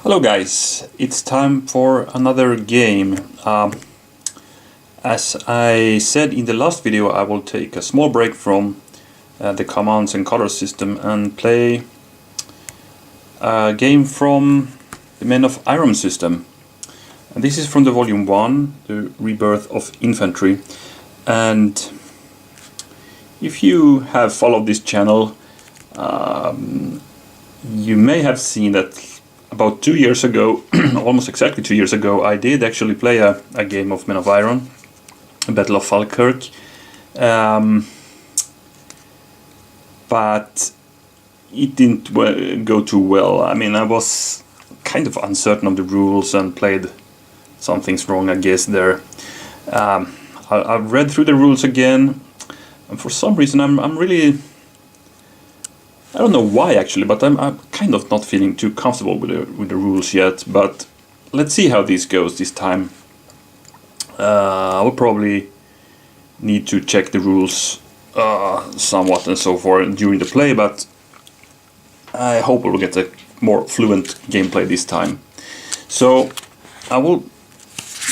Hello guys, it's time for another game. As I said in the last video, I will take a small break from the commands and color system and play a game from the Men of Iron system. And this is from the volume 1, the Rebirth of Infantry. And if you have followed this channel, you may have seen that about 2 years ago, almost exactly 2 years ago, I did actually play a game of Men of Iron, a Battle of Falkirk. But it didn't go too well. I mean, I was kind of uncertain of the rules and played some things wrong, I guess, there. I've read through the rules again, and for some reason I'm really... I don't know why actually, but I'm kind of not feeling too comfortable with the rules yet. But let's see how this goes this time. I will probably need to check the rules somewhat and so forth during the play, but I hope we'll get a more fluent gameplay this time. So I will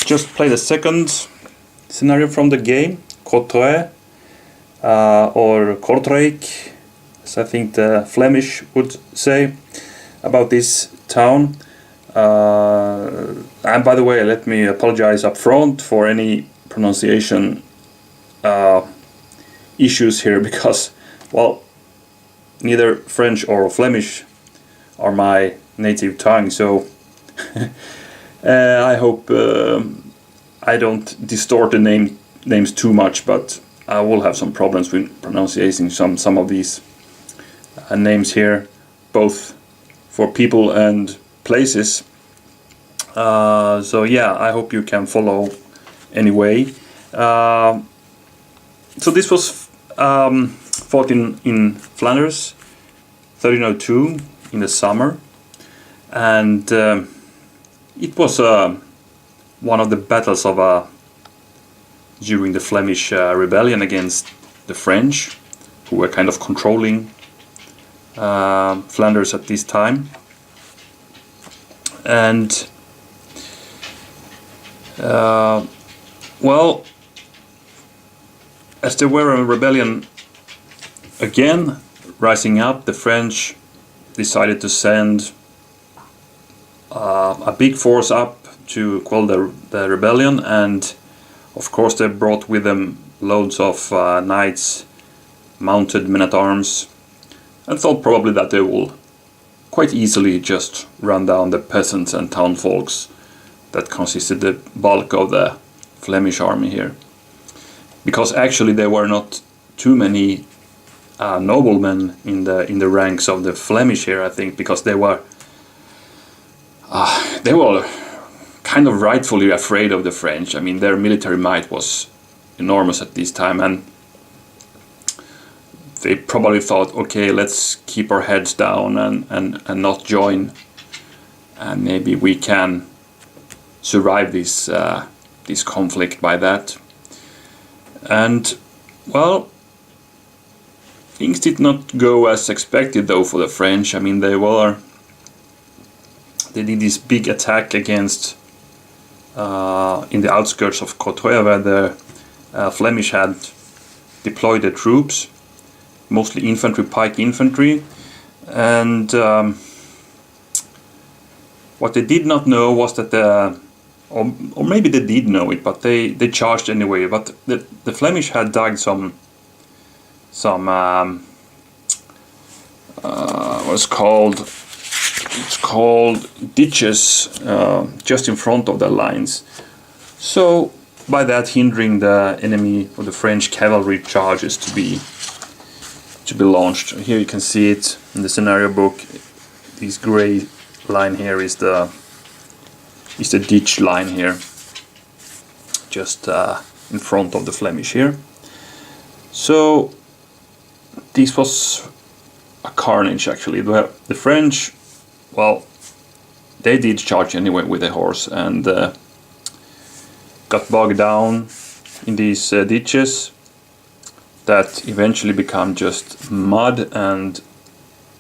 just play the second scenario from the game, Courtrai or Courtrai, I think the Flemish would say about this town. And by the way, let me apologize up front for any pronunciation issues here, because, well, neither French or Flemish are my native tongue, so I hope I don't distort the names too much, but I will have some problems with pronouncing some of these names here, both for people and places. So yeah, I hope you can follow anyway. So this was fought in Flanders, 1302 in the summer, and it was one of the battles of during the Flemish rebellion against the French, who were kind of controlling Flanders at this time. And well, as there were a rebellion again rising up, the French decided to send a big force up to quell the rebellion, and of course they brought with them loads of knights, mounted men-at-arms, and thought probably that they will quite easily just run down the peasants and townfolks that consisted the bulk of the Flemish army here. Because actually there were not too many noblemen in the ranks of the Flemish here, I think, because they were kind of rightfully afraid of the French. I mean, their military might was enormous at this time, and they probably thought, okay, let's keep our heads down and not join, and maybe we can survive this conflict by that. And well, things did not go as expected though for the French. I mean, they did this big attack against in the outskirts of Courtrai, where the Flemish had deployed the troops, mostly infantry, pike infantry, and what they did not know was that or maybe they did know it, but they charged anyway. But the Flemish had dug some what's called ditches just in front of the lines, so by that hindering the enemy or the French cavalry charges to be launched. Here you can see it in the scenario book. This gray line here is the ditch line here, just in front of the Flemish here. So this was a carnage actually. The French, well, they did charge anyway with a horse and got bogged down in these ditches that eventually become just mud and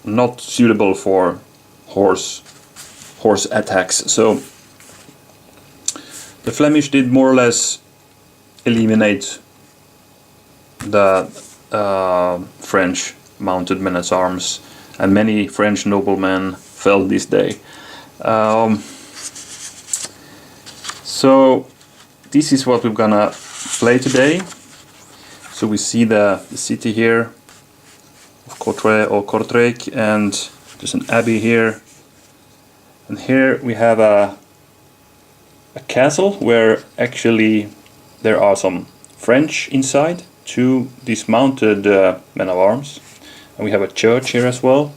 not suitable for horse horse attacks. So the Flemish did more or less eliminate the French mounted men-at-arms, and many French noblemen fell this day. So this is what we're gonna play today. So we see the city here of Courtrai or Courtrai, and there's an abbey here, and here we have a castle where actually there are some French inside, 2 dismounted men-at-arms, and we have a church here as well.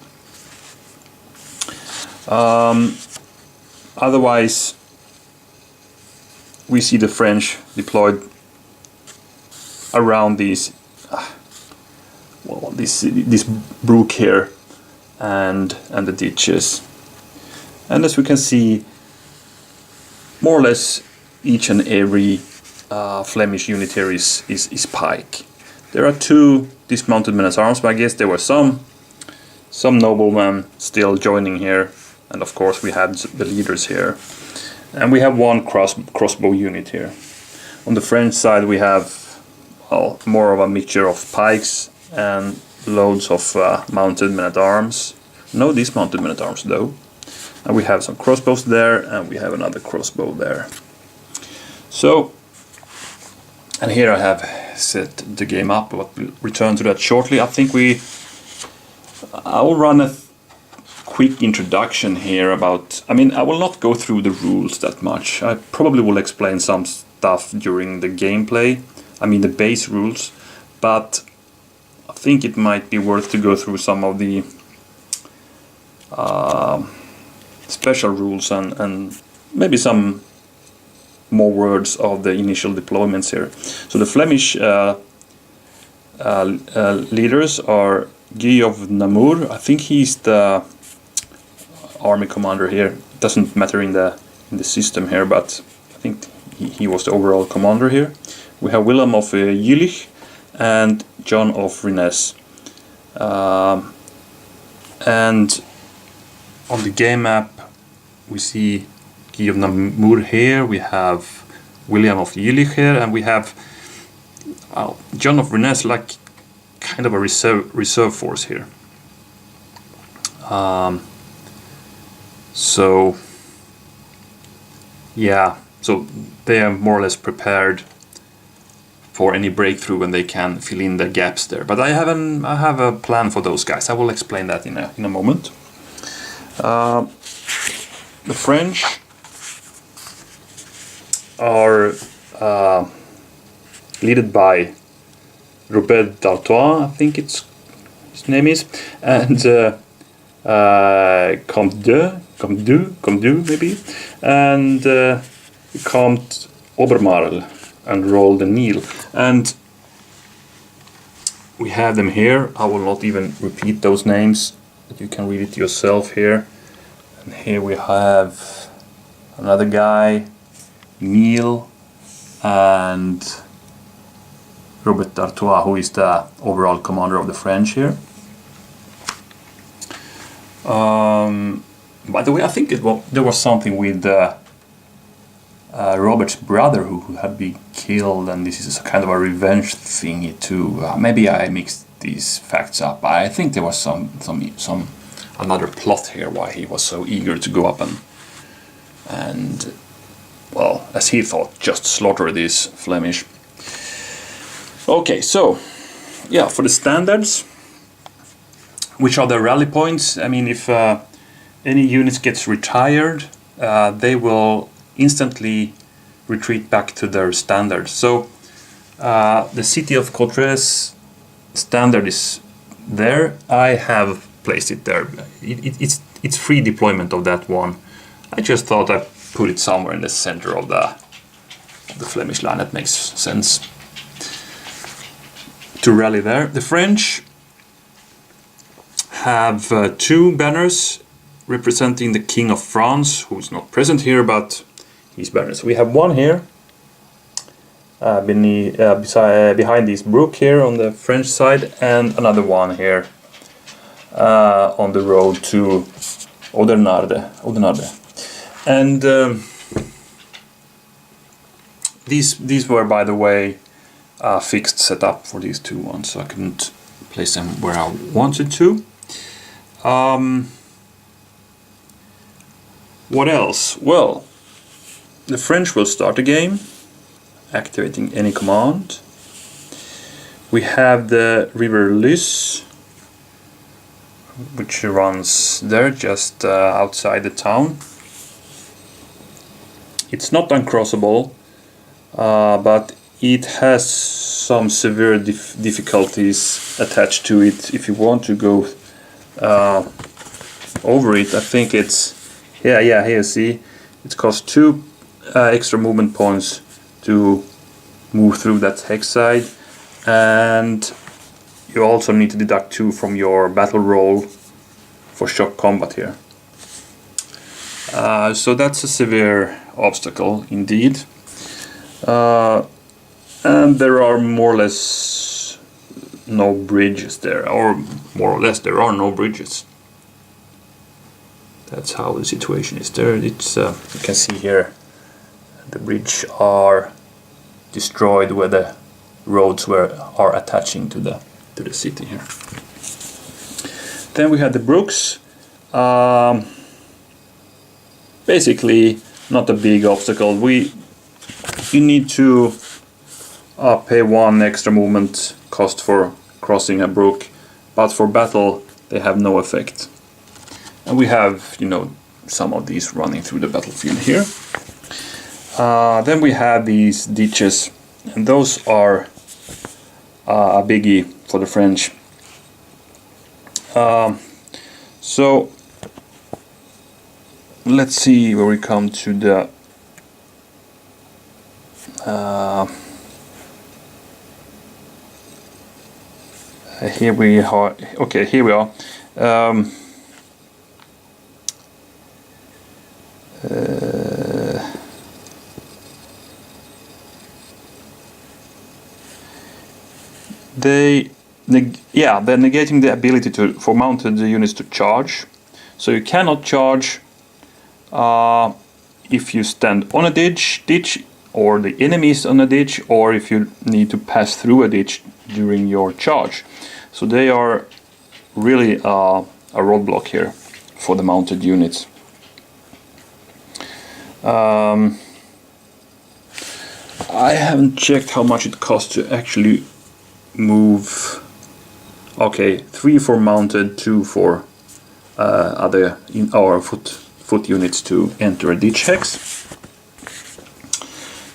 Otherwise, we see the French deployed around these, this brook here, and the ditches. And as we can see, more or less each and every Flemish unitary is pike. There are 2 dismounted men-at-arms, but I guess there were some noblemen still joining here, and of course we had the leaders here. And we have 1 crossbow unit here. On the French side we have, well, more of a mixture of pikes and loads of mounted men-at-arms. No dismounted men-at-arms though. And we have some crossbows there, and we have another crossbow there. So, and here I have set the game up, but we'll return to that shortly. I think I will run a quick introduction here about, I mean, I will not go through the rules that much. I probably will explain some stuff during the gameplay, I mean the base rules, but I think it might be worth to go through some of the special rules and maybe some more words of the initial deployments here. So the Flemish leaders are Guy of Namur. I think he's the army commander here. It doesn't matter in the system here, but I think he was the overall commander here. We have Willem of Jülich and John of Rennes. And on the game map we see Guy of Namur here, we have William of Jülich here, and we have John of Rennes, like kind of a reserve force here. So yeah, so they are more or less prepared for any breakthrough, and they can fill in the gaps there. But I have a plan for those guys. I will explain that in a moment. The French are led by Robert d'Artois, I think his name is, and Comte deux maybe, and Comte Obermarl and Roll de Nil. And we have them here. I will not even repeat those names, but you can read it yourself here. And here we have another guy, Neil, and Robert d'Artois, who is the overall commander of the French here. By the way, I think there was something with Robert's brother who had been killed, and this is a kind of a revenge thingy too. Maybe I mixed these facts up. I think there was some another plot here why he was so eager to go up and well, as he thought, just slaughter these Flemish. Okay, so yeah, for the standards, which are the rally points. I mean, if any units gets retired, they will instantly retreat back to their standards. So the city of Courtrai's standard is there. I have placed it there. It's free deployment of that one. I just thought I'd put it somewhere in the center of the Flemish line. That makes sense to rally there. The French have 2 banners representing the King of France, who's not present here, but his banners. We have one here behind this brook here on the French side, and another one here on the road to Oudenarde. And these were, by the way, fixed setup for these two ones, so I couldn't place them where I wanted to. What else? Well, the French will start the game, activating any command. We have the River Lys, which runs there just outside the town. It's not uncrossable, but it has some severe difficulties attached to it. If you want to go over it, I think it's here you see it costs 2 extra movement points to move through that hex side, and you also need to deduct 2 from your battle roll for shock combat here. So that's a severe obstacle indeed. And there are more or less no bridges there, or more or less there are no bridges. That's how the situation is there. It's you can see here the bridge are destroyed where the roads are attaching to the city here. Then we have the brooks. Basically not a big obstacle. You need to pay 1 extra movement cost for crossing a brook, but for battle they have no effect. And we have, you know, some of these running through the battlefield here. Then we have these ditches, and those are a biggie for the French. So let's see where we come to the here we are. Okay, here we are. They're negating the ability for mounted units to charge. So you cannot charge if you stand on a ditch, or the enemy is on a ditch, or if you need to pass through a ditch during your charge. So they are really a roadblock here for the mounted units. I haven't checked how much it costs to actually move. Okay, 3 for mounted, 2 for other in our foot units to enter a ditch hex.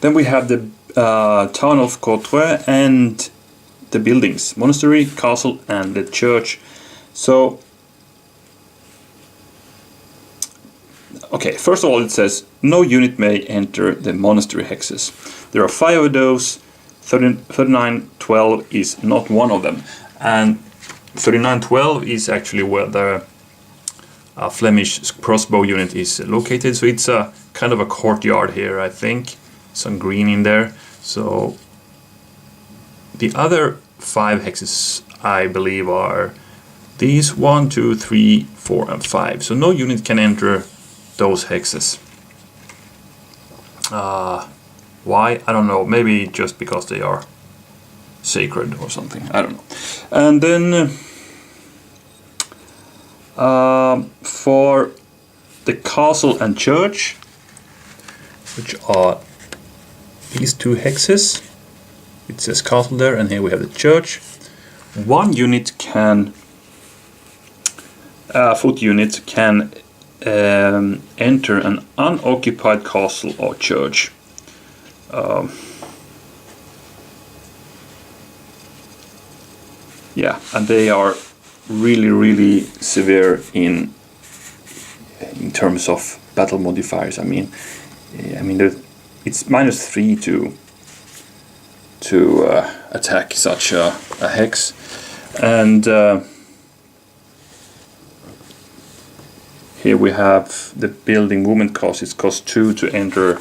Then we have the town of Courtrai and the buildings, monastery, castle and the church. So okay, first of all it says no unit may enter the monastery hexes. There are 5 of those. 3912 is not one of them, and 3912 is actually where the Flemish crossbow unit is located. So it's a kind of a courtyard here, I think. Some green in there. So the other 5 hexes, I believe, are these 1, 2, 3, 4 and 5. So no unit can enter those hexes. Why? I don't know. Maybe just because they are sacred or something. I don't know. And then for the castle and church, which are these 2 hexes, it says castle there, and here we have the church. 1 unit can, foot unit can enter an unoccupied castle or church. Yeah, and they are really severe in terms of battle modifiers. I mean, it's -3 to attack such a hex, and here we have the building movement cost. It costs 2 to enter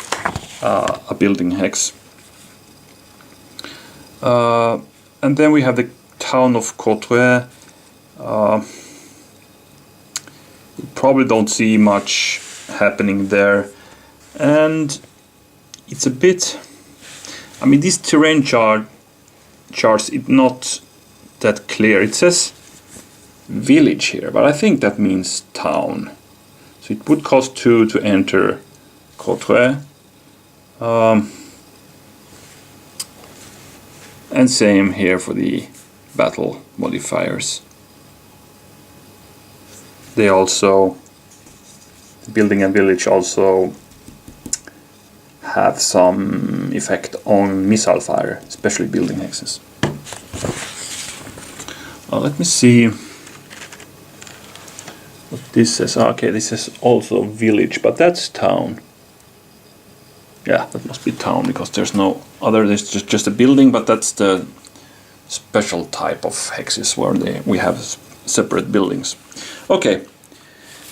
a building hex. And then we have the town of Courtrai. You probably don't see much happening there. And it's a bit, I mean, this terrain charts, it's not that clear. It says village here, but I think that means town. So it would cost 2 to enter Courtrai. And same here for the battle modifiers. They also, building a village also have some effect on missile fire, especially building hexes. Let me see what this says. Okay, this is also village, but that's town. Yeah, that must be town because there's no other. There's just a building, but that's the special type of hexes where we have separate buildings. Okay,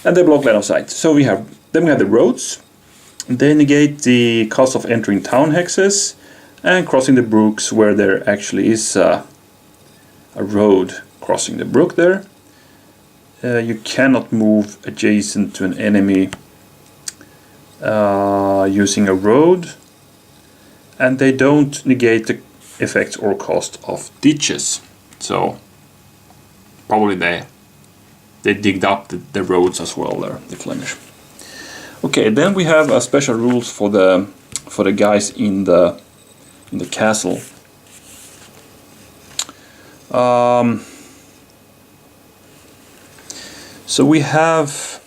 and they block line of sight. So we have the roads. They negate the cost of entering town hexes and crossing the brooks where there actually is a road crossing the brook there. You cannot move adjacent to an enemy using a road, and they don't negate the effects or cost of ditches. So probably they digged up the roads as well there, the Flemish. Okay, then we have special rules for the guys in the castle. So we have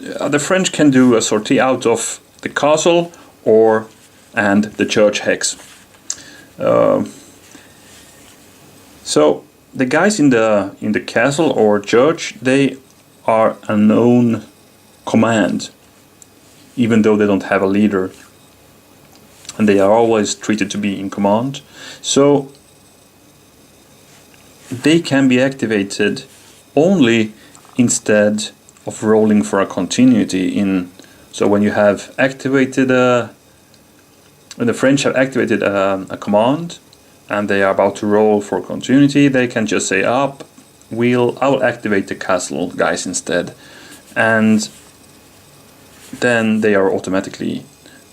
the French can do a sortie out of the castle and the church hex. So the guys in the castle or church, they are a known command, even though they don't have a leader, and they are always treated to be in command. So they can be activated only instead of rolling for a continuity in. So when you have activated when the French have activated a command and they are about to roll for continuity, they can just say, I will activate the castle guys instead, and then they are automatically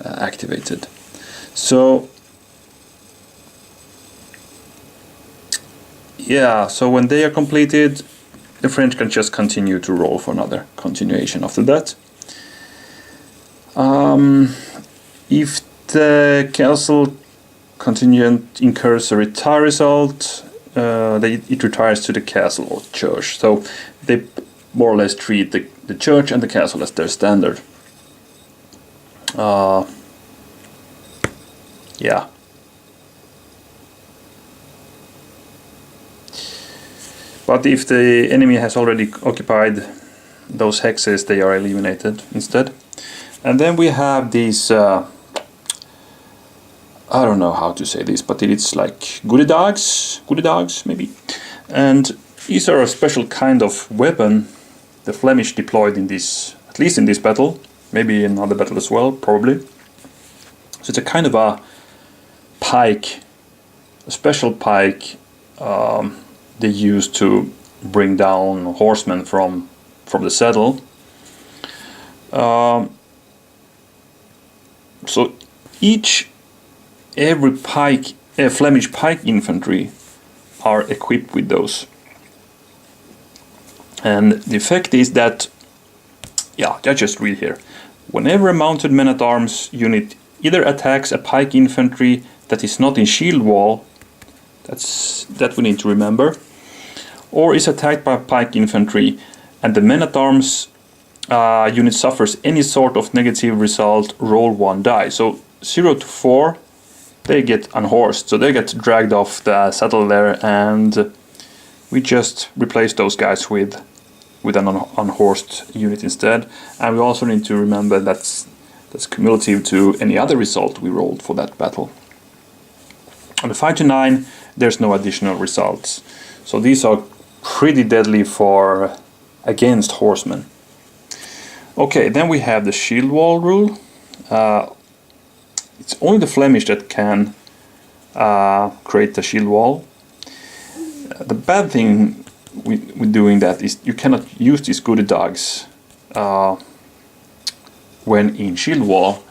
activated. So yeah, so when they are completed, the French can just continue to roll for another continuation after that. If the castle contingent incurs a retire result, it retires to the castle or church. So they more or less treat the church and the castle as their standard. Yeah. But if the enemy has already occupied those hexes, they are eliminated instead. And then we have these, I don't know how to say this, but it's like goody dogs maybe. And these are a special kind of weapon the Flemish deployed in this, at least in this battle, maybe in other battle as well, probably. So it's a kind of a pike, a special pike they use to bring down horsemen from the saddle. So every Flemish pike infantry are equipped with those. And the effect is that, I just read here. Whenever a mounted men-at-arms unit either attacks a pike infantry that is not in shield wall, that we need to remember, or is attacked by pike infantry and the men-at-arms unit suffers any sort of negative result, roll 1 die. So 0 to 4, they get unhorsed, so they get dragged off the saddle there, and we just replace those guys with an unhorsed unit instead. And we also need to remember that's cumulative to any other result we rolled for that battle. On the 5 to 9, there's no additional results. So these are pretty deadly against horsemen. Okay, then we have the shield wall rule. It's only the Flemish that can create the shield wall. The bad thing with doing that is you cannot use these goody dogs when in shield wall.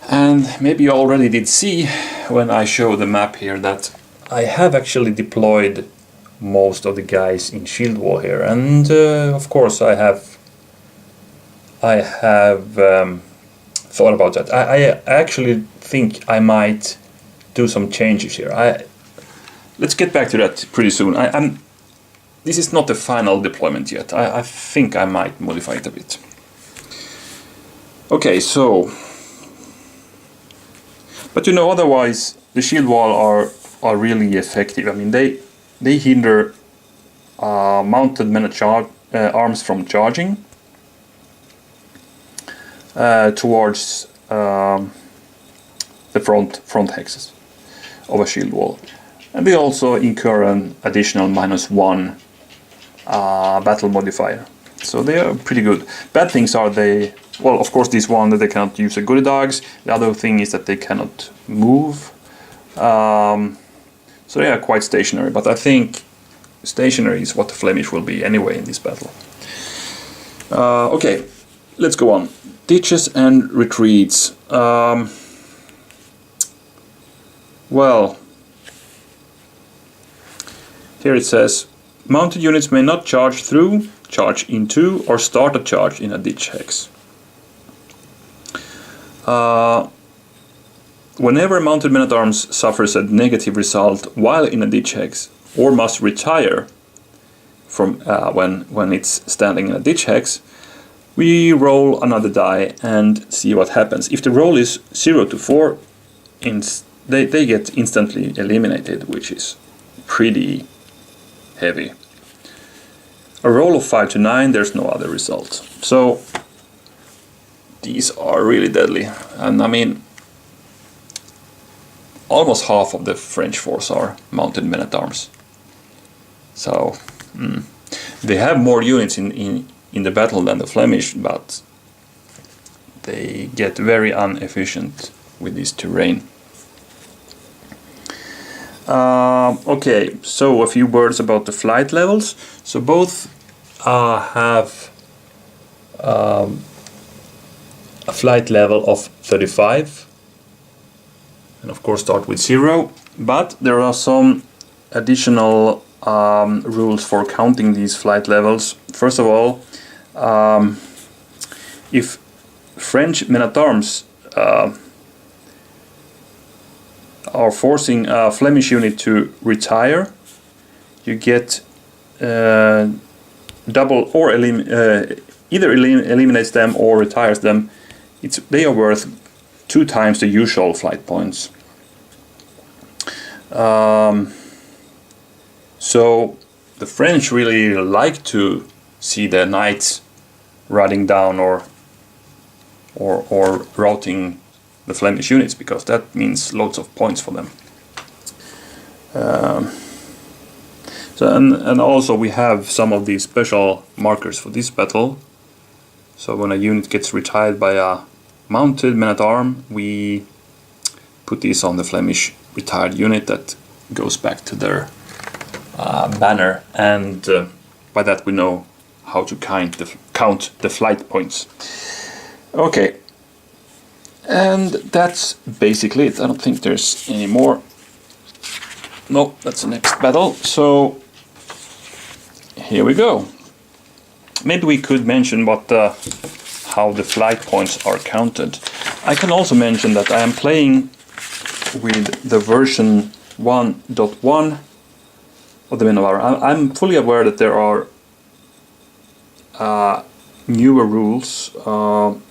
And maybe you already did see when I show the map here that I have actually deployed most of the guys in shield wall here, and of course I have thought about that. I actually think I might do some changes here. Let's get back to that pretty soon. This is not the final deployment yet. I think I might modify it a bit. Okay, so, but you know, otherwise the shield wall are really effective. I mean, they hinder mounted men at arms from charging towards the front hexes of a shield wall, and they also incur an additional -1 battle modifier. So they are pretty good. Bad things are well, of course, this one that they cannot use the goody dogs. The other thing is that they cannot move. So they are quite stationary, but I think stationary is what the Flemish will be anyway in this battle. Okay, let's go on. Ditches and retreats. Well, here it says, mounted units may not charge through, charge into, or start a charge in a ditch hex. Whenever mounted men-at-arms suffers a negative result while in a ditch hex, or must retire from when it's standing in a ditch hex, we roll another die and see what happens. If the roll is 0 to 4, they get instantly eliminated, which is pretty heavy. A roll of 5 to 9, there's no other result. So these are really deadly, and I mean, almost half of the French force are mounted men-at-arms. So they have more units in the battle than the Flemish, but they get very inefficient with this terrain. Okay, so a few words about the flight levels. So both have a flight level of 35, and of course start with 0, but there are some additional rules for counting these flight levels. First of all, if French men-at-arms are forcing a Flemish unit to retire, you get double, or either eliminates them or retires them. They are worth 2 times the usual flight points. So the French really like to see the knights riding down or routing the Flemish units, because that means loads of points for them. So and also we have some of these special markers for this battle. So when a unit gets retired by a mounted men-at-arm, we put this on the Flemish retired unit. That goes back to their banner, and by that we know how to count the flight points. Okay, and that's basically it. I don't think there's any more. No, that's the next battle. So here we go. Maybe we could mention how the flight points are counted. I can also mention that I am playing with the version 1.1 of the Men of Valor. I'm fully aware that there are newer rules.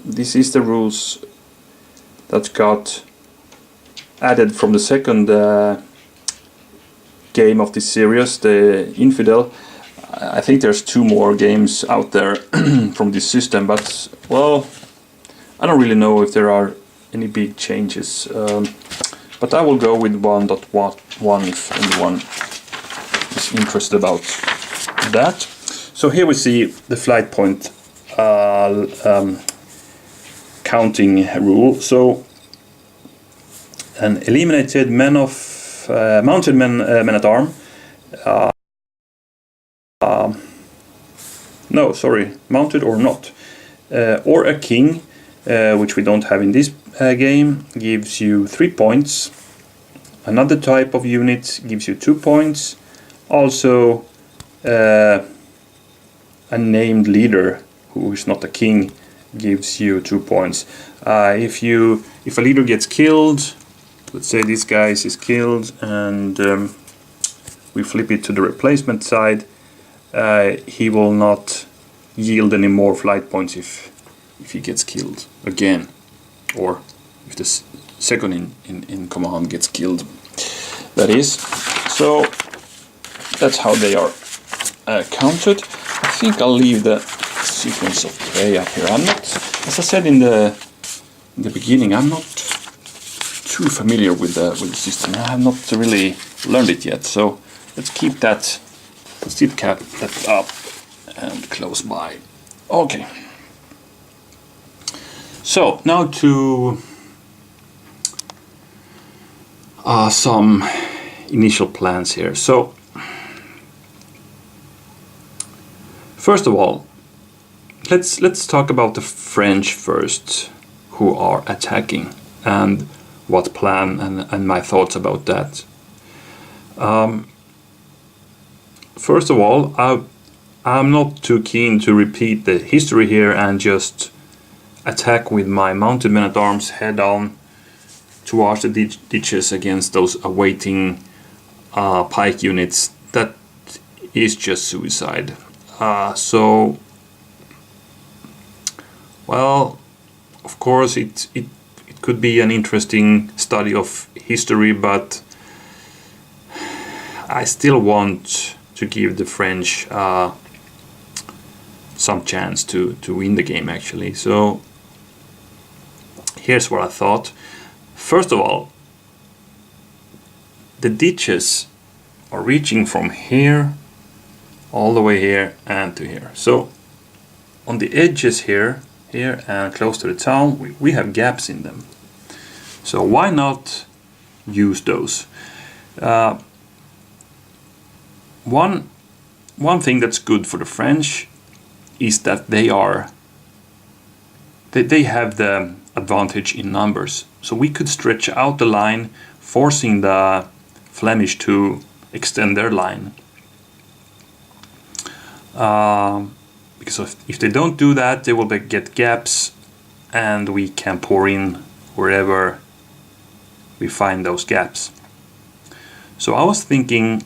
This is the rules that got added from the second game of this series, the Infidel. I think there's 2 more games out there from this system, but well, I don't really know if there are any big changes. But I will go with 1.1 if anyone is interested about that. So here we see the flight point counting rule. So an eliminated mounted men-at-arm. No, sorry, mounted or not. or a king, which we don't have in this game, gives you 3 points. Another type of unit gives you 2 points. Also, a named leader who is not a king gives you 2 points. If a leader gets killed, let's say this guy is killed, and we flip it to the replacement side, he will not yield any more flight points if he gets killed again, or if the second in command gets killed. That is, so that's how they are counted. I think I'll leave the sequence of play up here. I'm not, as I said in the beginning, I'm not too familiar with the system. I have not really learned it yet, so let's keep that up and close by. Okay. So now to some initial plans here. So first of all, let's talk about the French first, who are attacking, and what plan and my thoughts about that. First of all, I'm not too keen to repeat the history here and just attack with my mounted men-at-arms head on towards the ditches against those awaiting pike units. That is just suicide. So, well, of course it could be an interesting study of history, but I still want to give the French some chance to win the game, actually. So here's what I thought. First of all, the ditches are reaching from here all the way here and to here. So on the edges here and close to the town, we have gaps in them. So why not use those? One thing that's good for the French is that they have the advantage in numbers. So we could stretch out the line, forcing the Flemish to extend their line. Because if they don't do that, they will get gaps, and we can pour in wherever we find those gaps. So I was thinking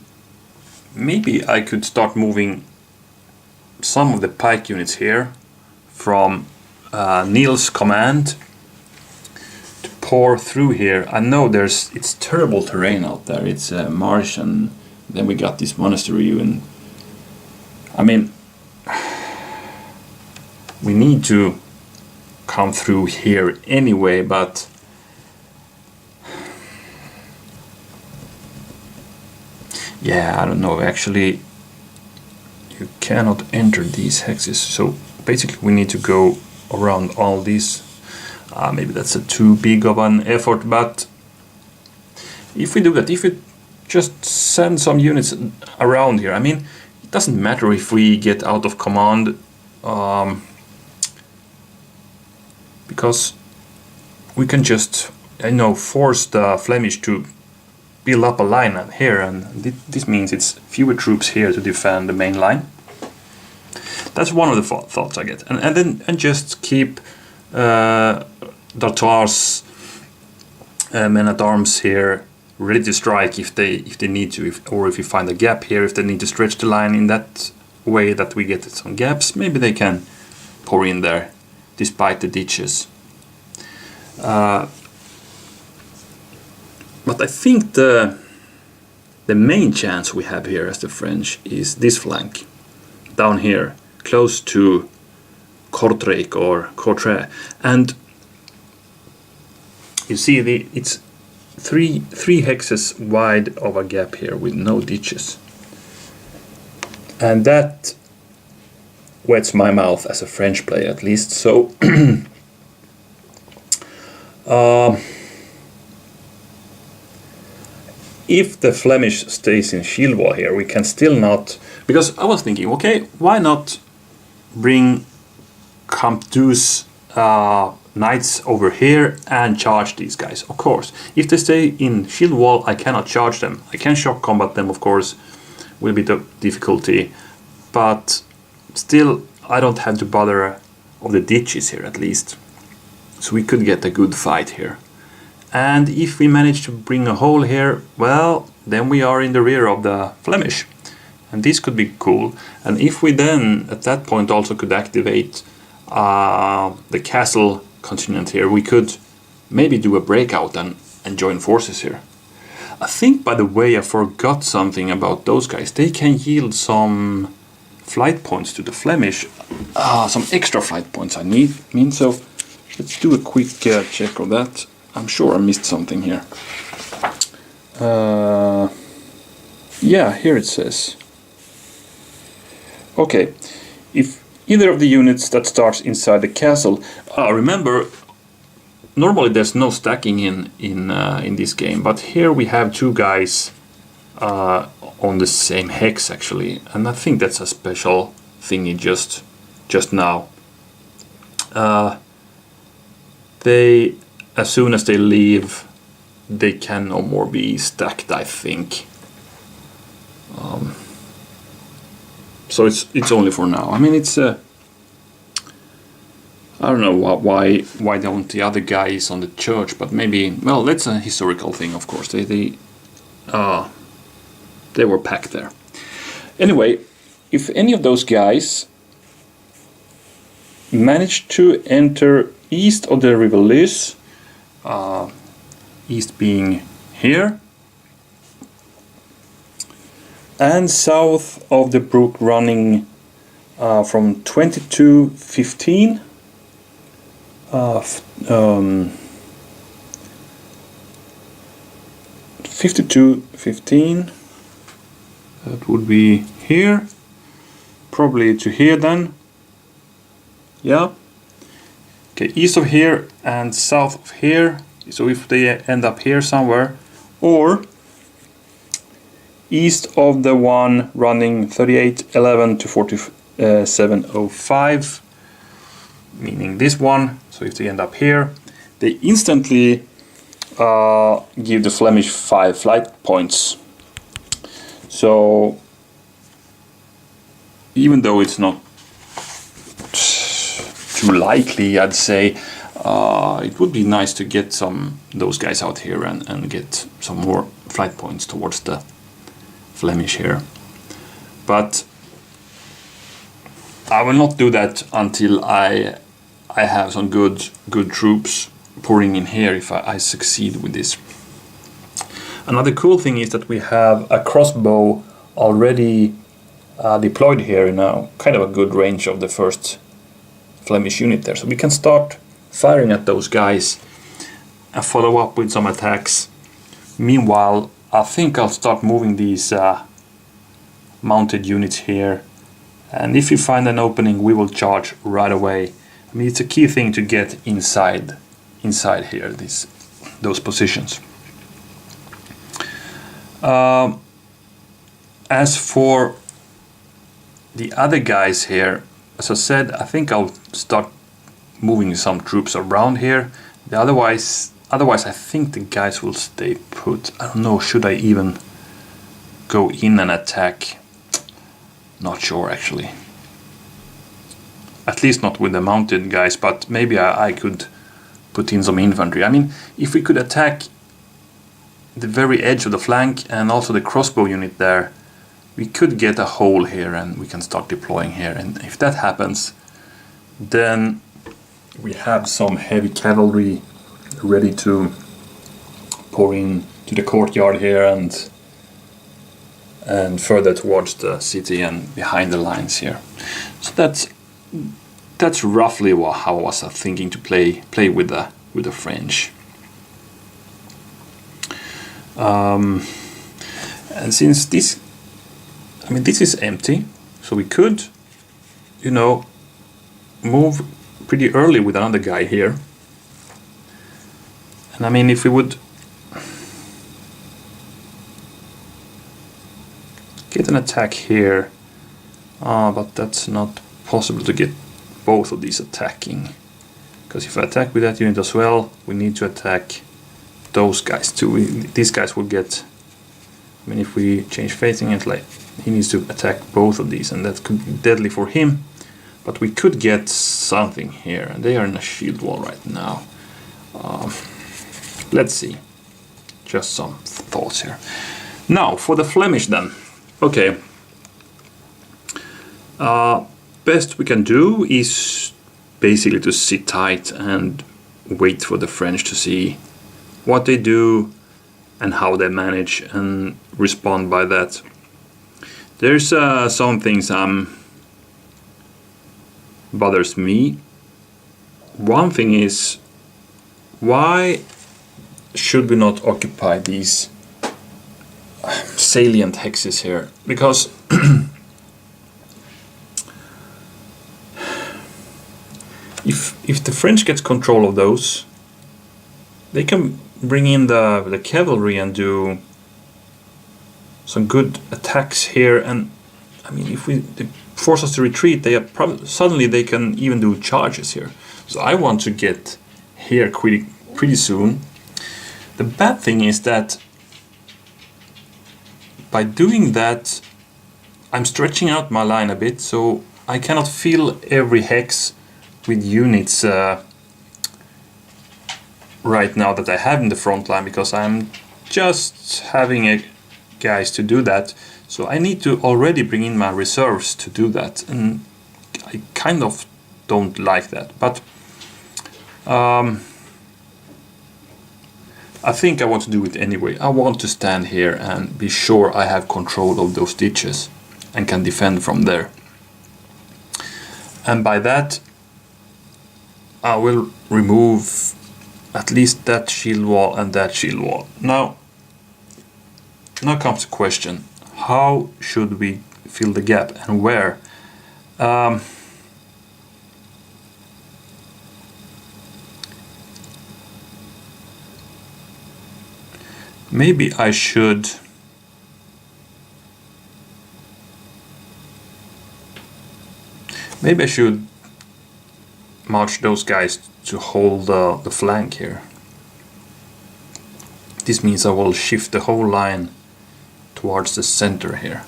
maybe I could start moving some of the pike units here from Neil's command to pour through here. I know it's terrible terrain out there. It's marsh, and then we got this monastery, and I mean, we need to come through here anyway, but yeah, I don't know. Actually, you cannot enter these hexes, so basically we need to go around all these. Maybe that's too big of an effort, but if we do that, if we just send some units around here, I mean, it doesn't matter if we get out of command, because we can just, force the Flemish to build up a line here, and this means it's fewer troops here to defend the main line. That's one of the thoughts I get, and just keep D'Artois' men-at-arms here ready to strike if they need to, or if you find a gap here, if they need to stretch the line in that way that we get some gaps, maybe they can pour in there despite the ditches. But I think the main chance we have here as the French is this flank down here, close to Courtrai or Courtrai, and you see it's three hexes wide of a gap here with no ditches, and that wets my mouth as a French player, at least. So if the Flemish stays in shield wall here, we can still not, because I was thinking, okay, why not bring Campus knights over here and charge these guys, of course. If they stay in shield wall, I cannot charge them. I can shock combat them, of course, with a bit of difficulty, but still I don't have to bother of the ditches here at least. So we could get a good fight here. And if we manage to bring a hole here, well, then we are in the rear of the Flemish. And this could be cool. And if we then, at that point, also could activate the castle continent here, we could maybe do a breakout and join forces here. I think, by the way, I forgot something about those guys. They can yield some flight points to the Flemish. Some extra flight points I mean, so let's do a quick check of that. I'm sure I missed something here. Yeah, here it says. Okay, if either of the units that starts inside the castle, remember, normally there's no stacking in this game, but here we have two guys on the same hex actually, and I think that's a special thingy just now. They, as soon as they leave, they can no more be stacked, I think. So it's only for now. I mean, it's I don't know why don't the other guys on the church, but maybe, well, that's a historical thing, of course. They were packed there. Anyway, if any of those guys manage to enter east of the River Lys, east being here, and south of the brook running from 2215 5215, that would be here, probably to here then, yeah. Okay, east of here and south of here, so if they end up here somewhere, or east of the one running 3811 to 4705, meaning this one. So if they end up here, they instantly give the Flemish 5 flight points. So even though it's not too likely, I'd say, it would be nice to get those guys out here and get some more flight points towards the Flemish here. But I will not do that until I have some good troops pouring in here, if I succeed with this. Another cool thing is that we have a crossbow already deployed here now, kind of a good range of the first Flemish unit there. So we can start firing at those guys and follow up with some attacks. Meanwhile, I think I'll start moving these mounted units here, and if we find an opening, we will charge right away. I mean, it's a key thing to get inside here, those positions. As for the other guys here, as I said, I think I'll start moving some troops around here. Otherwise I think the guys will stay put. I don't know, should I even go in and attack? Not sure actually. At least not with the mounted guys, but maybe I could put in some infantry. I mean, if we could attack the very edge of the flank and also the crossbow unit there, we could get a hole here and we can start deploying here. And if that happens, then we have some heavy cavalry ready to pour in to the courtyard here and further towards the city and behind the lines here. So that's roughly how I was thinking to play with the French. And since this is empty, so we could, move pretty early with another guy here. And I mean, if we would get an attack here, but that's not possible to get both of these attacking. Because if I attack with that unit as well, we need to attack those guys too. These guys will get... I mean, if we change facing it, like, he needs to attack both of these, and that could be deadly for him. But we could get something here, and they are in a shield wall right now. Let's see. Just some thoughts here. Now, for the Flemish then. Okay. Best we can do is basically to sit tight and wait for the French to see what they do and how they manage and respond by that. There's some things bothers me. One thing is, why should we not occupy these salient hexes here? Because if the French gets control of those, they can bring in the cavalry and do some good attacks here. And I mean, if they force us to retreat, they are suddenly they can even do charges here. So I want to get here pretty soon. The bad thing is that by doing that, I'm stretching out my line a bit, so I cannot fill every hex with units right now that I have in the front line, because I'm just having guys to do that. So I need to already bring in my reserves to do that, and I kind of don't like that. But I think I want to do it anyway. I want to stand here and be sure I have control of those ditches and can defend from there. And by that, I will remove at least that shield wall and that shield wall. Now comes the question: how should we fill the gap, and where? Maybe I should march those guys to hold the flank here. This means I will shift the whole line towards the center here.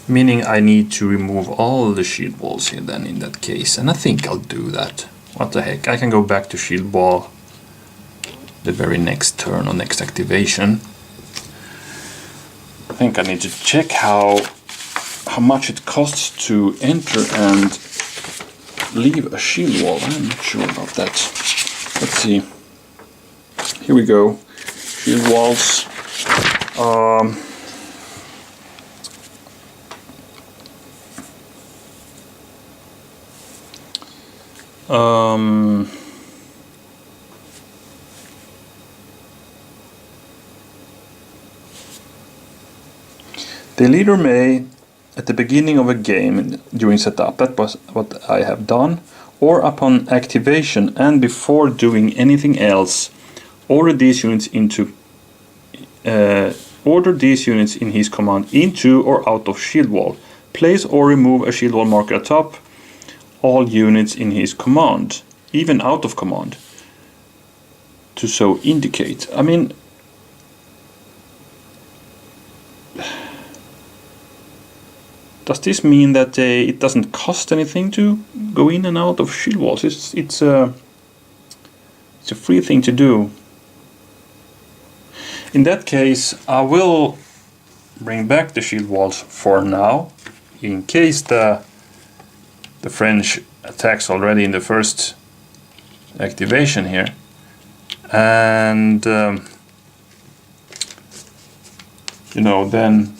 Meaning I need to remove all the shield walls here then in that case. And I think I'll do that. What the heck, I can go back to shield wall the very next turn or next activation. I think I need to check how much it costs to enter and leave a shield wall. I'm not sure about that. Let's see. Here we go. Shield walls. The leader may, at the beginning of a game during setup, that was what I have done, or upon activation and before doing anything else, order these units in his command into or out of shield wall. Place or remove a shield wall marker atop all units in his command, even out of command, to so indicate. I mean, does this mean that it doesn't cost anything to go in and out of shield walls? It's a free thing to do. In that case, I will bring back the shield walls for now, in case the French attacks already in the first activation here, and you know, then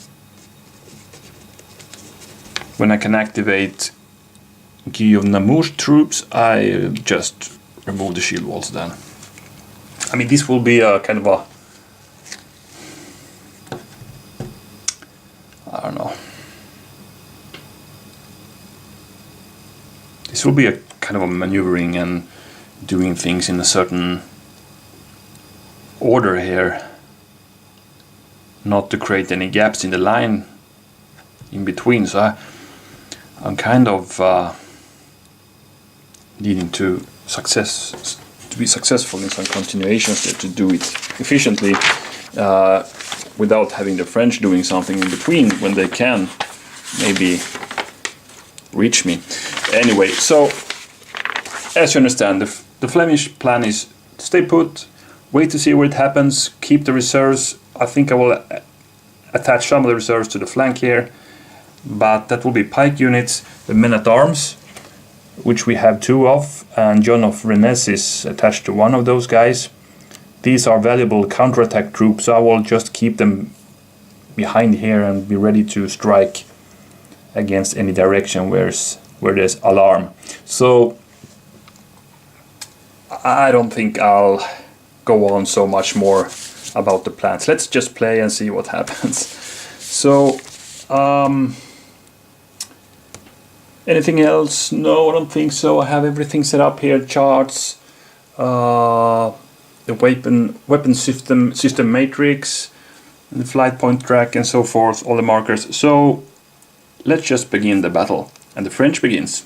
when I can activate Guillaume Namur's troops, I just remove the shield walls then. I mean, this will be a kind of a, I don't know. This will be a kind of a maneuvering and doing things in a certain order here, not to create any gaps in the line in between. So I'm kind of needing to be successful in some continuations there, to do it efficiently without having the French doing something in between when they can maybe reach me. Anyway, so as you understand, the Flemish plan is to stay put, wait to see what happens, keep the reserves. I think I will attach some of the reserves to the flank here, but that will be pike units, the men-at-arms, which we have 2 of, and John of Rennes is attached to 1 of those guys. These are valuable counterattack troops, so I will just keep them behind here and be ready to strike against any direction where there's alarm. So I don't think I'll go on so much more about the plans. Let's just play and see what happens. So anything else? No, I don't think so. I have everything set up here, charts, the weapon system matrix, the flight point track and so forth, all the markers. So let's just begin the battle, and the French begins.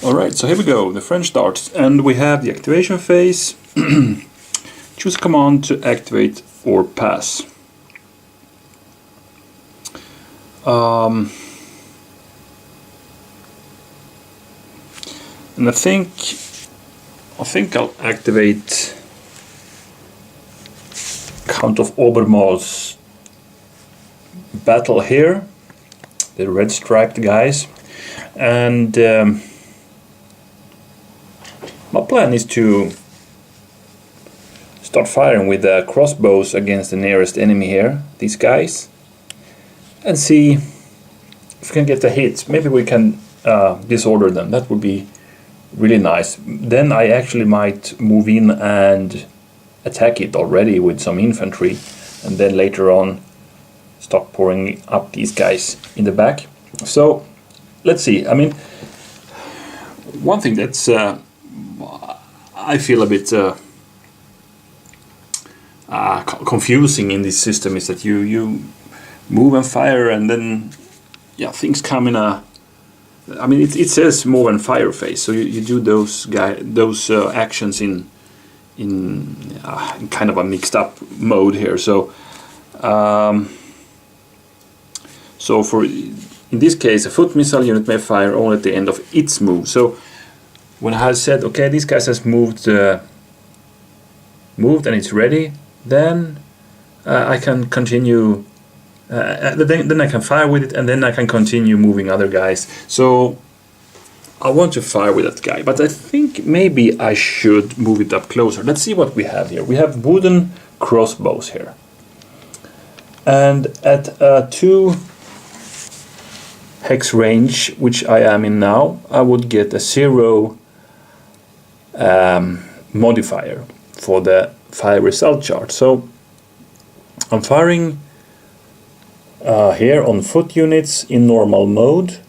Alright, so here we go, the French starts, and we have the activation phase. Choose a command to activate or pass. And I think I'll activate Count of Obermal's battle here, the red striped guys, and my plan is to start firing with crossbows against the nearest enemy here, these guys, and see if we can get a hit. Maybe we can disorder them. That would be really nice. Then I actually might move in and attack it already with some infantry, and then later on start pouring up these guys in the back. So let's see. I mean, one thing that's I feel a bit confusing in this system is that you move and fire, and then things come in a. I mean, it says move and fire phase, so you do those actions in kind of a mixed up mode here. So so for in this case, a foot missile unit may fire only at the end of its move. So when I have said, okay, this guy has moved and it's ready, then I can continue. Then I can fire with it, and then I can continue moving other guys. So I want to fire with that guy, but I think maybe I should move it up closer. Let's see what we have here. We have wooden crossbows here, and at 2 hex range, which I am in now, I would get a 0 modifier for the fire result chart. So I'm firing here on foot units in normal mode.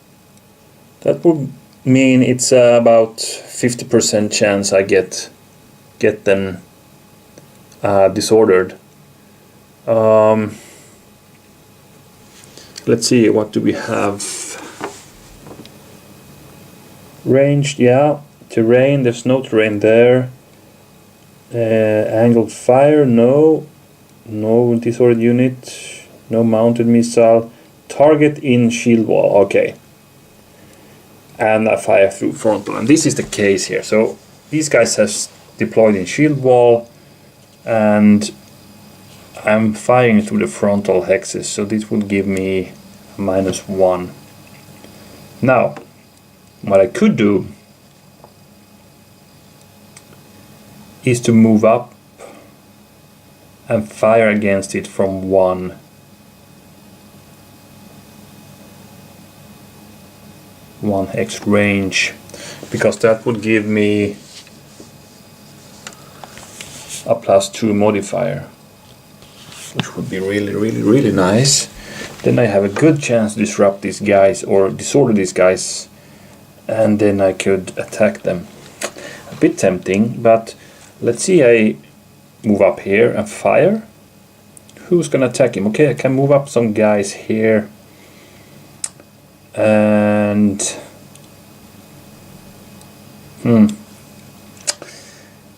That would mean it's about 50% chance I get them disordered. Let's see, what do we have? Ranged, yeah. Terrain, there's no terrain there. Angled fire, no. No disordered unit. No mounted missile. Target in shield wall, okay. And I fire through frontal, and this is the case here. So these guys have deployed in shield wall, and I'm firing through the frontal hexes, so this will give me a -1. Now, what I could do is to move up and fire against it from 1 hex range, because that would give me a +2 modifier, which would be really nice. Then I have a good chance to disrupt these guys or disorder these guys, and then I could attack them. A bit tempting, but let's see. I move up here and fire. Who's gonna attack him? Okay, I can move up some guys here, and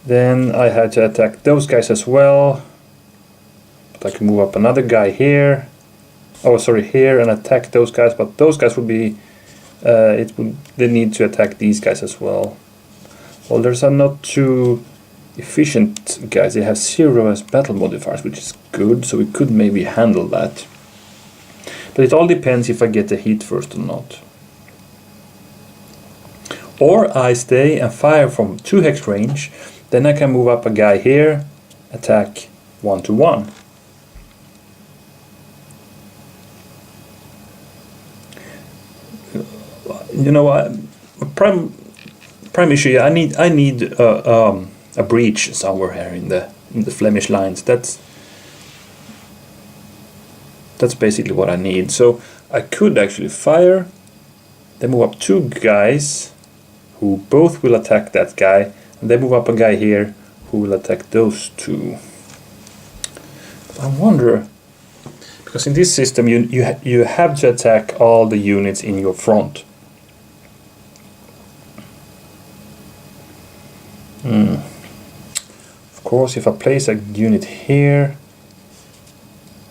Then I had to attack those guys as well. But I can move up another guy here. Oh, sorry, here, and attack those guys. But those guys would be... they need to attack these guys as well. Well, there's are not too efficient guys. They have 0 as battle modifiers, which is good. So we could maybe handle that. But it all depends if I get the hit first or not. Or I stay and fire from 2 hex range. Then I can move up a guy here, attack 1-1. You know what? Prime issue. I need a breach somewhere here in the Flemish lines. That's basically what I need. So I could actually fire, then move up 2 guys who both will attack that guy, and then move up a guy here who will attack those 2. But I wonder, because in this system you have to attack all the units in your front. Of course, if I place a unit here,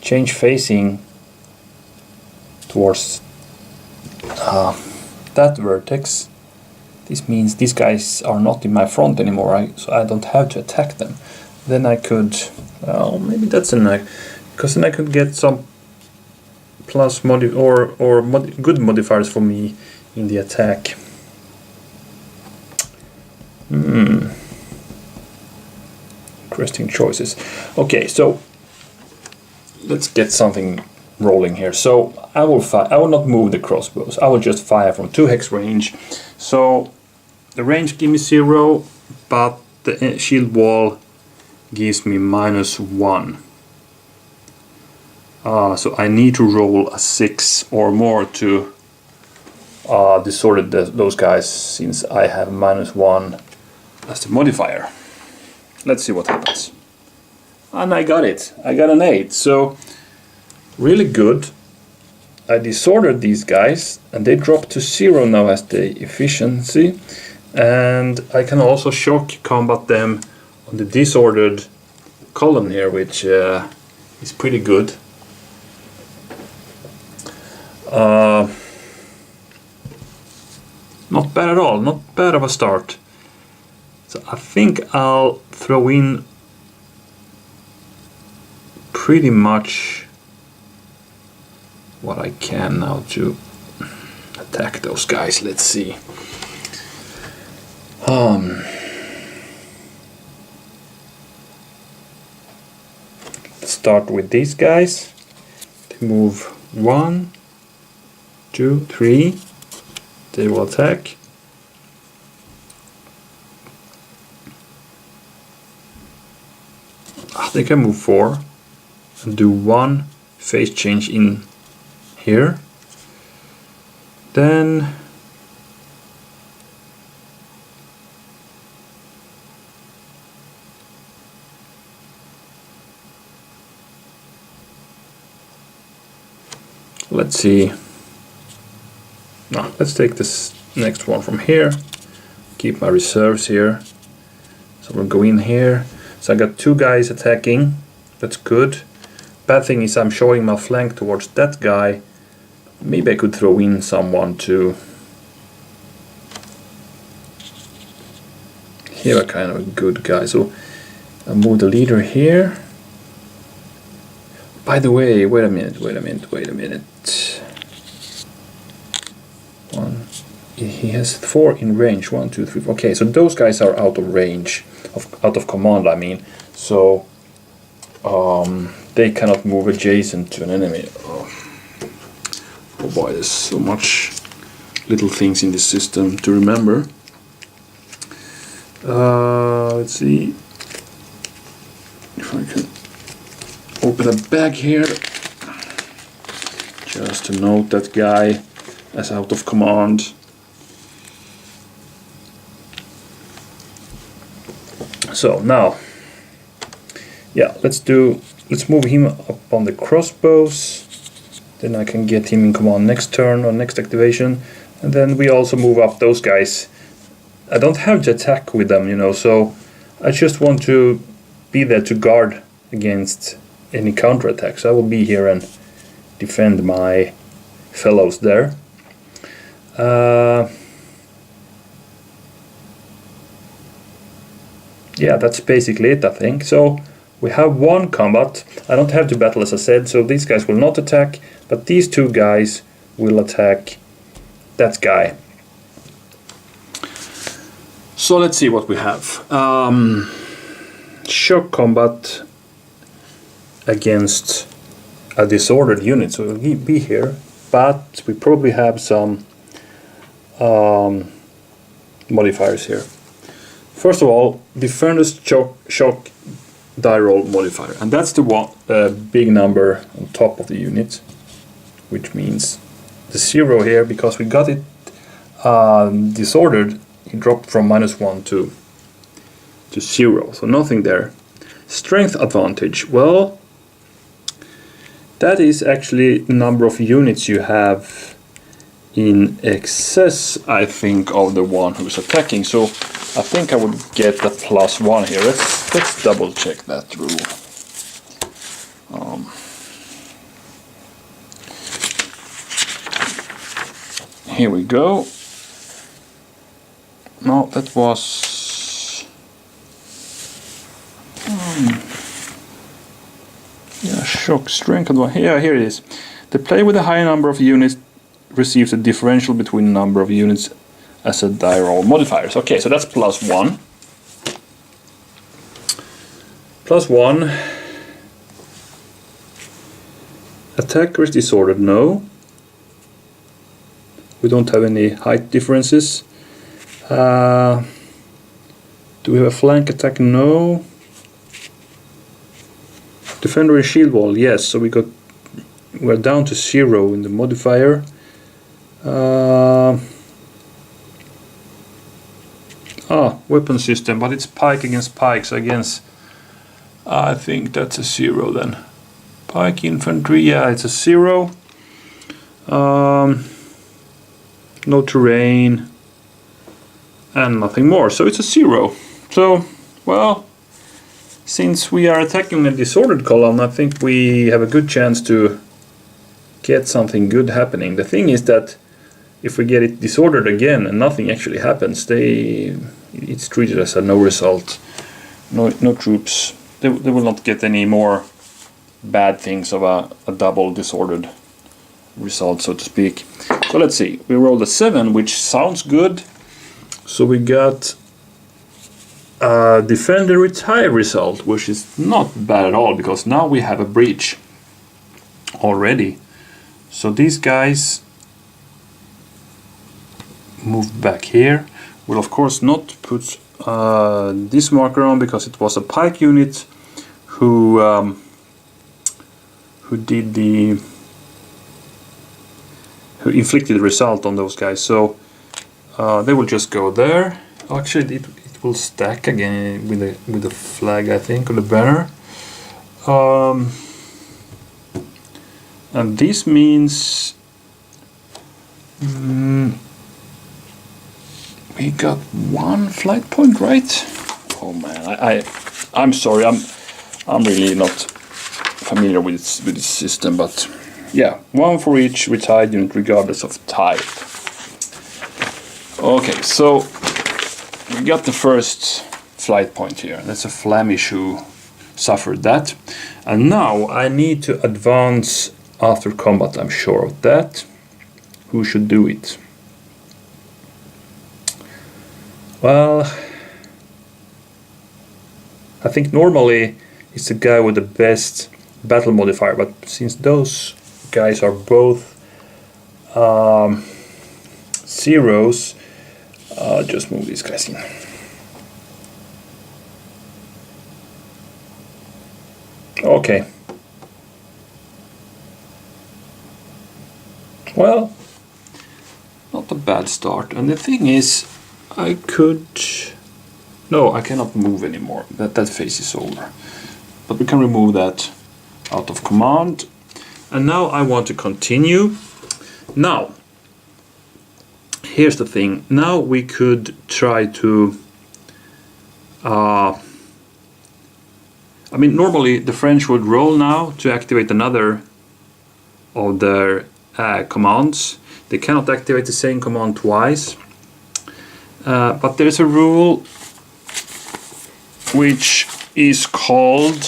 change facing towards that vertex, this means these guys are not in my front anymore, right? So I don't have to attack them. Then I could, well, maybe that's enough, because then I could get some plus good modifiers for me in the attack. Interesting choices. Okay, so let's get something rolling here. So I will not move the crossbows. I will just fire from 2 hex range. So the range gives me 0, but the shield wall gives me -1. So I need to roll a 6 or more to disort those guys, since I have -1 as the modifier. Let's see what happens. And I got it. I got an 8. So really good. I disordered these guys and they dropped to 0 now as the efficiency. And I can also shock combat them on the disordered column here, which is pretty good. Not bad at all. Not bad of a start. So I think I'll throw in pretty much what I can now to attack those guys. Let's see. Let's start with these guys. They move 1, 2, 3. They will attack. They can move 4 and do 1 phase change in here. Then let's see. No, let's take this next one from here. Keep my reserves here. So we'll go in here. So I got 2 guys attacking. That's good. Bad thing is I'm showing my flank towards that guy. Maybe I could throw in someone to here, a kind of a good guy. So I'll move the leader here. By the way, wait a minute. He has 4 in range. 1, 2, 3, 4. Okay, so those guys are out of range, out of command. I mean, so they cannot move adjacent to an enemy. Oh boy, there's so much little things in this system to remember. Let's see if I can open a bag here. Just to note that guy as out of command. So now, yeah, let's move him up on the crossbows. Then I can get him in command next turn or next activation. And then we also move up those guys I don't have to attack with them, you know, so I just want to be there to guard against any counterattacks. I will be here and defend my fellows there. Yeah, that's basically it, I think. So we have one combat. I don't have to battle, as I said, so these guys will not attack, but these two guys will attack that guy. So let's see what we have. Shock combat against a disordered unit, so it will be here, but we probably have some modifiers here. First of all, Defender's shock die roll modifier, and that's the one big number on top of the unit, which means the 0 here, because we got it disordered, it dropped from -1 to 0, so nothing there. Strength advantage, well, that is actually the number of units you have in excess, I think, of the one who's attacking. So I think I would get the +1 here. Let's double check that rule. Here we go. No, that was yeah, shock strength. Yeah, here it is. The player with a high number of units receives a differential between the number of units as a die roll modifiers. Okay, so that's +1. +1. Attacker is disordered, no. We don't have any height differences. Do we have a flank attack? No. Defender and shield wall, yes. So we're down to 0 in the modifier. Weapon system, but it's pike against pike, so I think that's a 0 then. Pike infantry, yeah, it's a 0. No terrain and nothing more, so it's a 0. So, well, since we are attacking a disordered column, I think we have a good chance to get something good happening. The thing is that if we get it disordered again and nothing actually happens, it's treated as a no result. No troops. They will not get any more bad things of a double disordered result, so to speak. So let's see. We rolled a 7, which sounds good. So we got a defender retire result, which is not bad at all, because now we have a breach already. So these guys move back here. We'll of course not put this marker on, because it was a pike unit who inflicted the result on those guys. So they will just go there. Actually, it will stack again with the flag, I think, or the banner. And this means we got 1 flight point, right? Oh man, I'm sorry, I'm really not familiar with this system, but yeah, 1 for each retired unit regardless of type. Okay, so we got the first flight point here. That's a Flemish who suffered that. And now I need to advance after combat, I'm sure of that. Who should do it? Well, I think normally it's the guy with the best battle modifier, but since those guys are both 0s, I'll just move these guys in. Okay. Well, not a bad start. And the thing is, I could... No, I cannot move anymore. That phase is over. But we can remove that out of command. And now I want to continue. Now, here's the thing. Now we could try to... I mean, normally the French would roll now to activate another of their commands. They cannot activate the same command twice. But there's a rule which is called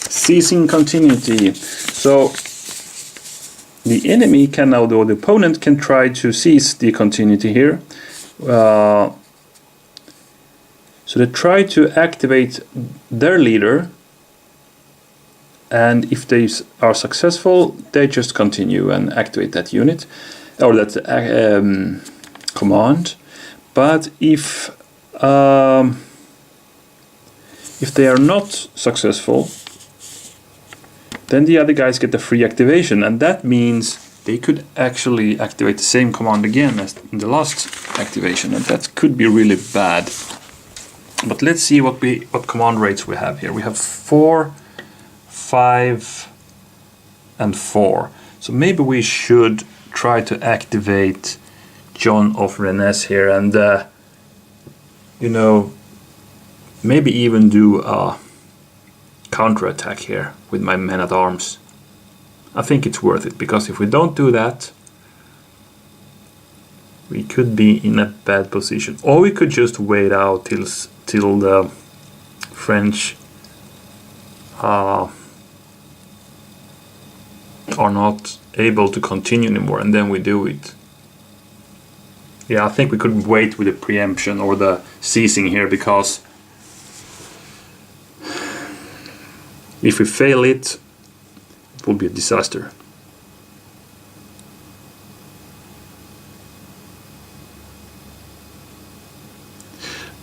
ceasing continuity. So the enemy can now, or the opponent can try to cease the continuity here. So they try to activate their leader, and if they are successful, they just continue and activate that unit or that command. But if they are not successful, then the other guys get the free activation, and that means they could actually activate the same command again as in the last activation, and that could be really bad. But let's see what command rates we have here. We have 4, 5, and 4. So maybe we should try to activate John of Rennes here, and you know, maybe even do a counter-attack here with my men-at-arms. I think it's worth it, because if we don't do that, we could be in a bad position. Or we could just wait out till the French are not able to continue anymore, and then we do it. Yeah, I think we could wait with the preemption or the ceasing here, because if we fail it, it will be a disaster.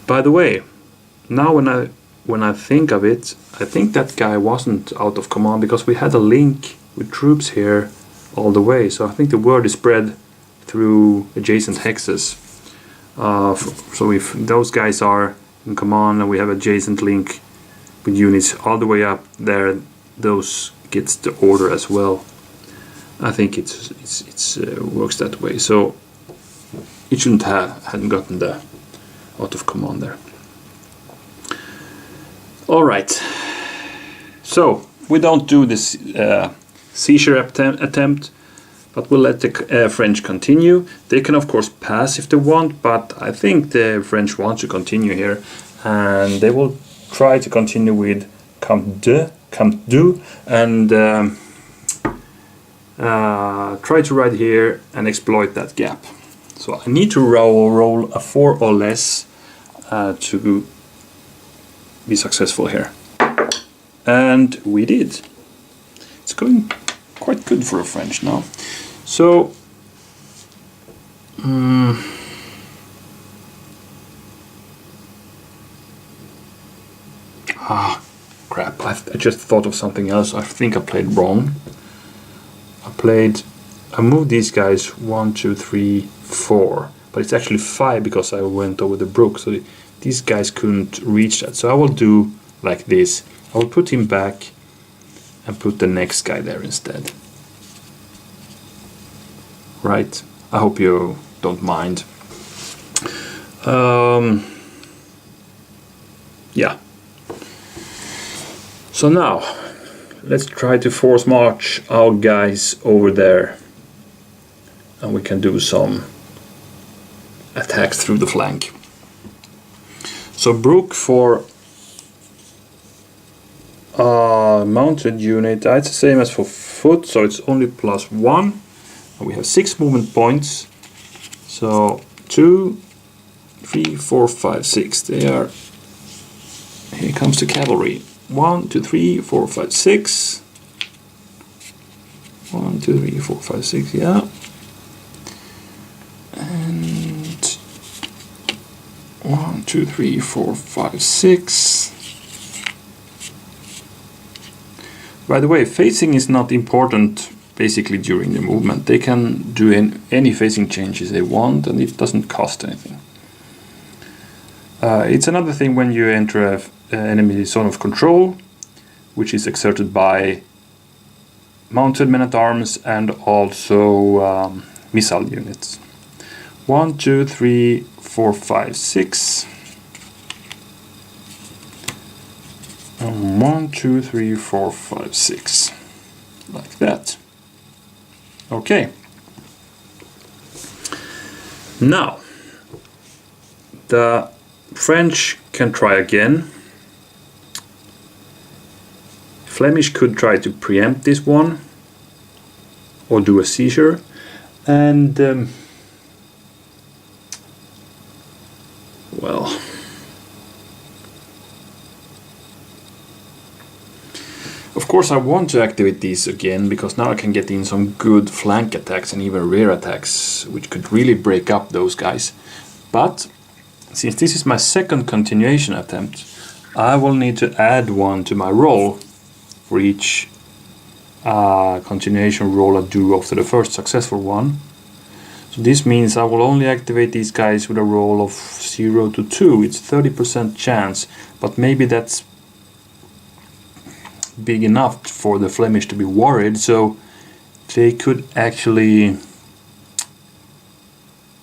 By the way, now when I think of it, I think that guy wasn't out of command, because we had a link with troops here all the way. So I think the word is spread through adjacent hexes. So if those guys are in command and we have adjacent link with units all the way up there, those gets the order as well. I think it's works that way. So it shouldn't hadn't gotten the out of command there. All right. So we don't do this seizure attempt, but we'll let the French continue. They can of course pass if they want, but I think the French want to continue here, and they will try to continue with Camp du, and try to ride here and exploit that gap. So I need to roll a 4 or less to be successful here, and we did. It's going quite good for a French now. So crap, I just thought of something else. I think I played wrong. I moved these guys 1, 2, 3, 4, but it's actually 5 because I went over the brook, so these guys couldn't reach that. So I will do like this. I will put him back and put the next guy there instead. Right, I hope you don't mind. Yeah. So now, let's try to force march our guys over there, and we can do some attacks through the flank. So brook for mounted unit, it's the same as for foot, so it's only +1. And we have 6 movement points. So 2, 3, 4, 5, 6. They are. Here comes the cavalry. 1, 2, 3, 4, 5, 6. 1, 2, 3, 4, 5, 6. Yeah. And 1, 2, 3, 4, 5, 6. By the way, phasing is not important basically during the movement. They can do any phasing changes they want, and it doesn't cost anything. It's another thing when you enter an enemy zone of control, which is exerted by mounted men-at-arms and also missile units. 1, 2, 3, 4, 5, 6. 1, 2, 3, 4, 5, 6. Like that. Okay. Now, the French can try again. Flemish could try to preempt this one or do a seizure, and well, of course I want to activate these again because now I can get in some good flank attacks and even rear attacks which could really break up those guys. But since this is my second continuation attempt, I will need to add one to my roll for each continuation roll I do after the first successful one. So this means I will only activate these guys with a roll of 0 to 2. It's 30% chance, but maybe that's big enough for the Flemish to be worried, so they could actually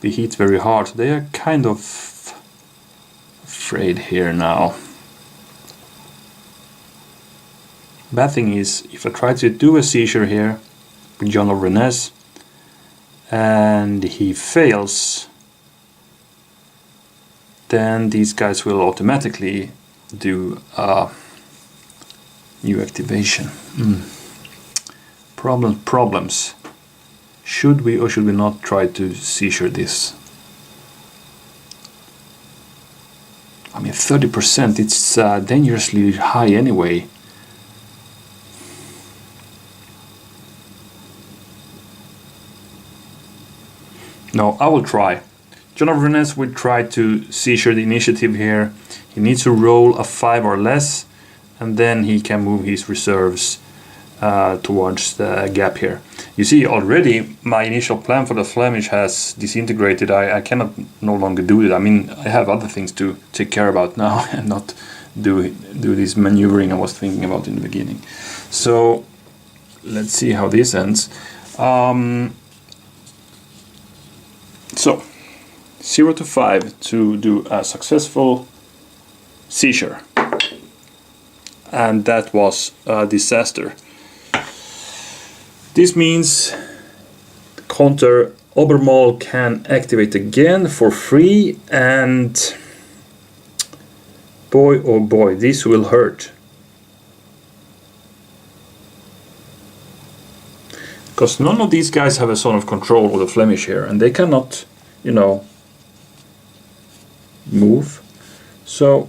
be hit very hard. So they are kind of afraid here now. Bad thing is, if I try to do a seizure here with John of Rennes and he fails, then these guys will automatically do a new activation. Problems. Should we or should we not try to seizure this? I mean, 30%, it's dangerously high anyway. No, I will try. John of Rennes will try to seizure the initiative here. He needs to roll a 5 or less, and then he can move his reserves towards the gap here. You see, already my initial plan for the Flemish has disintegrated. I cannot no longer do it. I mean, I have other things to take care about now and not do this maneuvering I was thinking about in the beginning. So let's see how this ends. So 0 to 5 to do a successful seizure, and that was a disaster. This means counter Obermall can activate again for free, and boy oh boy, this will hurt. Because none of these guys have a zone of control of the Flemish here, and they cannot, you know, move. So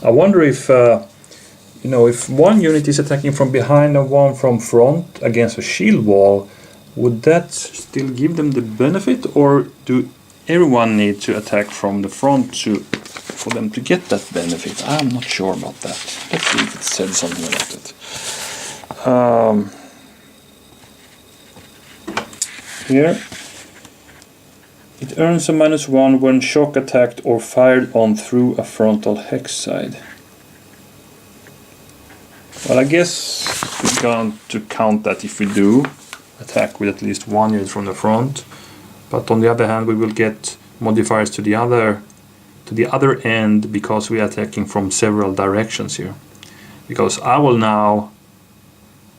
I wonder if you know, if one unit is attacking from behind and one from front against a shield wall, would that still give them the benefit, or do everyone need to attack from the front for them to get that benefit? I'm not sure about that. Let's see if it said something about it. Here it earns a -1 when shock attacked or fired on through a frontal hex side. Well, I guess we're going to count that if we do attack with at least one unit from the front. But on the other hand, we will get modifiers to the other end because we are attacking from several directions here. Because I will now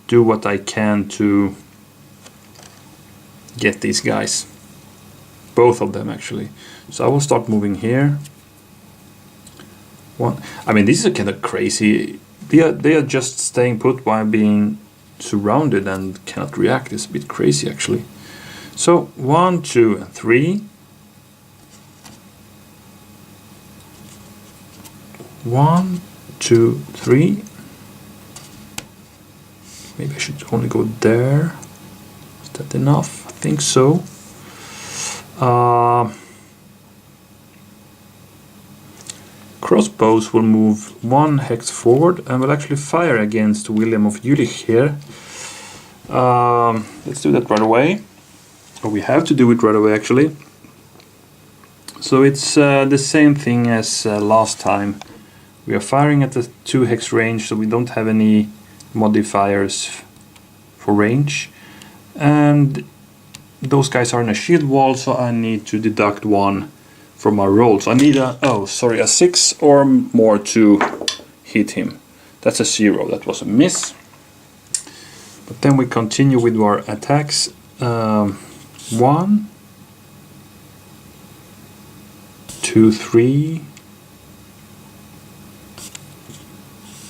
do what I can to get these guys. Both of them actually. So I will start moving here. I mean, this is kind of crazy. They are just staying put while being surrounded and cannot react. It's a bit crazy actually. So 1, 2, and 3. 1, 2, 3. Maybe I should only go there. Is that enough? I think so. Crossbows will move 1 hex forward and will actually fire against William of Jülich here. Let's do that right away. Or we have to do it right away actually. So it's the same thing as last time. We are firing at the 2 hex range, so we don't have any modifiers for range. And those guys are in a shield wall, so I need to deduct 1 from my roll. So I need a 6 or more to hit him. That's a 0, that was a miss. But then we continue with our attacks. 1, 2, 3.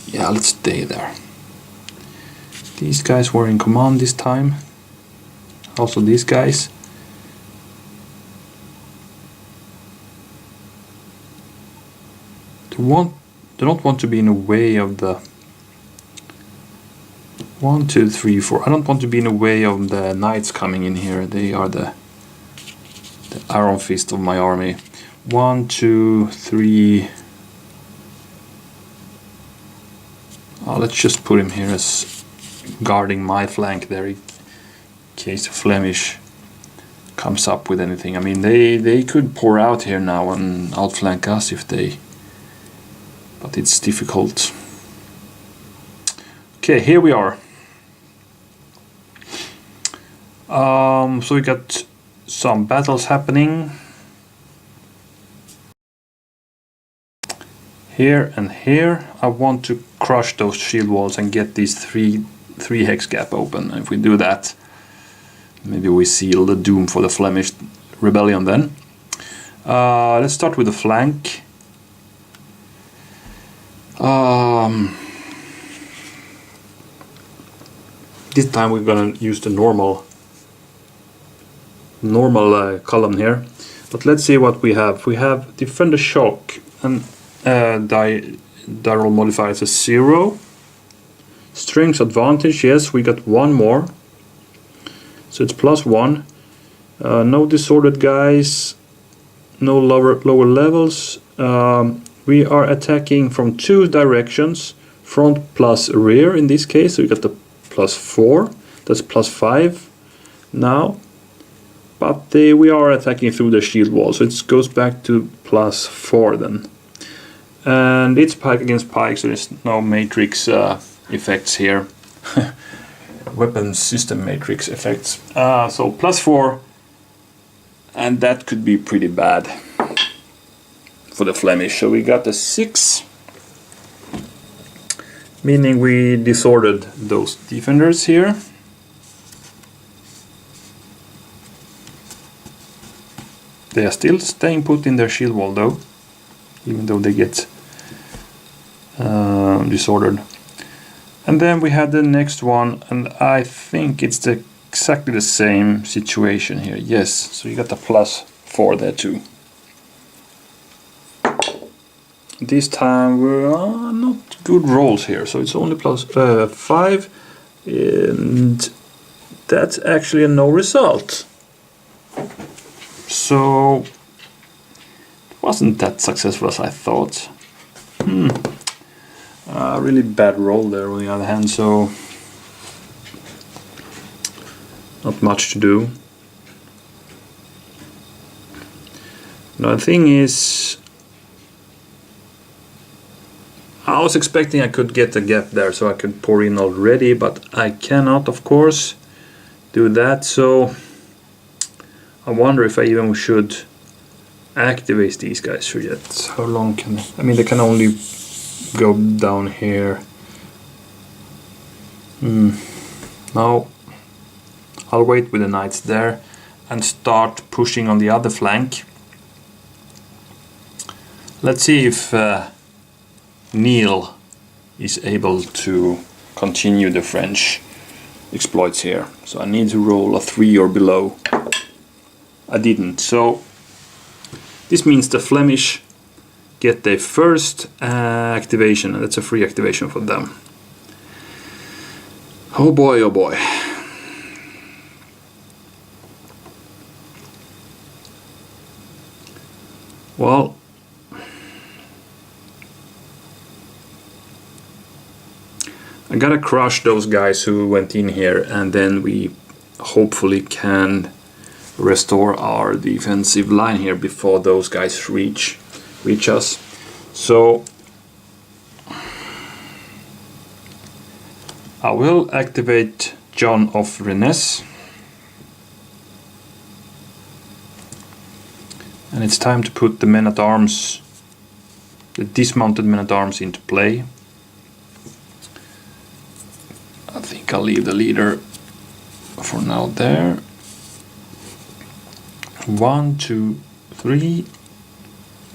Yeah, let's stay there. These guys were in command this time. Also these guys. Do not want to be in the way of the 1, 2, 3, 4. I don't want to be in the way of the knights coming in here. They are the iron fist of my army. 1, 2, 3. Oh, let's just put him here as guarding my flank there in case the Flemish comes up with anything. I mean, they could pour out here now and outflank us if they... But it's difficult. Okay, here we are. So we got some battles happening. Here and here. I want to crush those shield walls and get these three hex gap open. And if we do that, maybe we seal the doom for the Flemish rebellion then. Let's start with the flank. This time we're gonna use the normal column here, but let's see what we have. We have defender shock and dial modifier is a 0. Strength advantage, yes, we got 1 more, so it's +1. No disordered guys, no lower levels. We are attacking from 2 directions, front plus rear in this case, so we got the +4, that's +5 now. But we are attacking through the shield wall, so it goes back to +4 then. And it's pike against pike, so there's no matrix effects here. Weapon system matrix effects. So +4, and that could be pretty bad for the Flemish. So we got a 6, meaning we disordered those defenders here. They are still staying put in their shield wall though, even though they get disordered. And then we had the next one, and I think it's exactly the same situation here. Yes, so you got the +4 there too. This time we're not good rolls here, so it's only +5, and that's actually a no result. So it wasn't that successful as I thought. Really bad roll there on the other hand, so not much to do. Now the thing is, I was expecting I could get a gap there so I could pour in already, but I cannot, of course, do that. So I wonder if I even should activate these guys for yet. How long can they? I mean, they can only go down here. No, I'll wait with the knights there and start pushing on the other flank. Let's see if Neil is able to continue the French exploits here. So I need to roll a 3 or below. I didn't, so this means the Flemish get their first activation, and that's a free activation for them. Oh boy, oh boy. Well, I gotta crush those guys who went in here, and then we hopefully can restore our defensive line here before those guys reach us. So I will activate John of Rennes. And it's time to put the men-at-arms, the dismounted men-at-arms, into play. I think I'll leave the leader for now there. 1, 2, 3.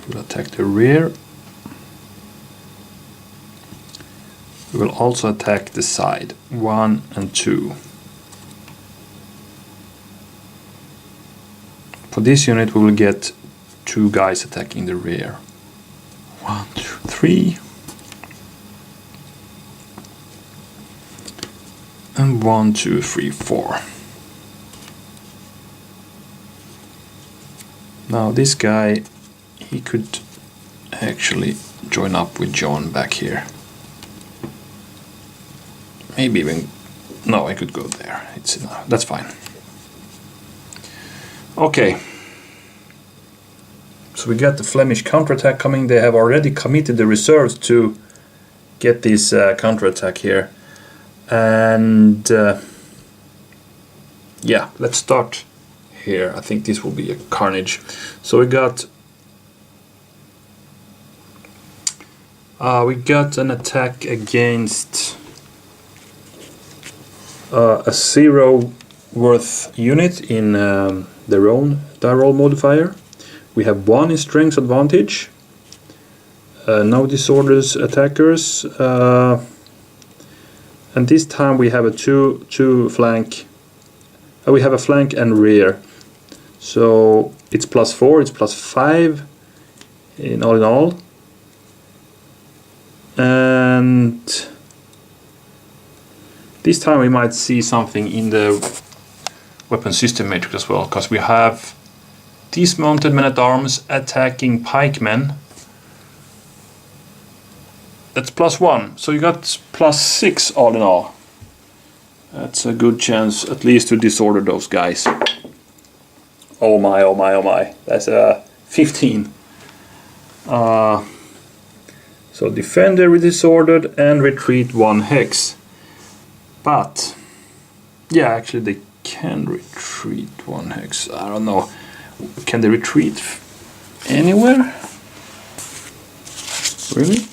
We'll attack the rear. We will also attack the side. 1 and 2. For this unit we will get 2 guys attacking the rear. 1, 2, 3. And 1, 2, 3, 4. Now this guy, he could actually join up with John back here. Maybe even, no, I could go there. That's fine. Okay. So we got the Flemish counterattack coming. They have already committed the reserves to get this counterattack here. And yeah, let's start here. I think this will be a carnage. So we got an attack against a 0 worth unit in their own die roll modifier. We have 1 in strength advantage. No disorders attackers. And this time we have a two flank. We have a flank and rear. So it's +4, it's +5 in all. And this time we might see something in the weapon system matrix as well, because we have dismounted men-at-arms attacking pikemen. That's +1, so you got +6 all in all. That's a good chance at least to disorder those guys. Oh my, oh my, oh my. That's a 15. So defender disordered and retreat 1 hex. But yeah, actually they can retreat 1 hex. I don't know. Can they retreat anywhere? Really?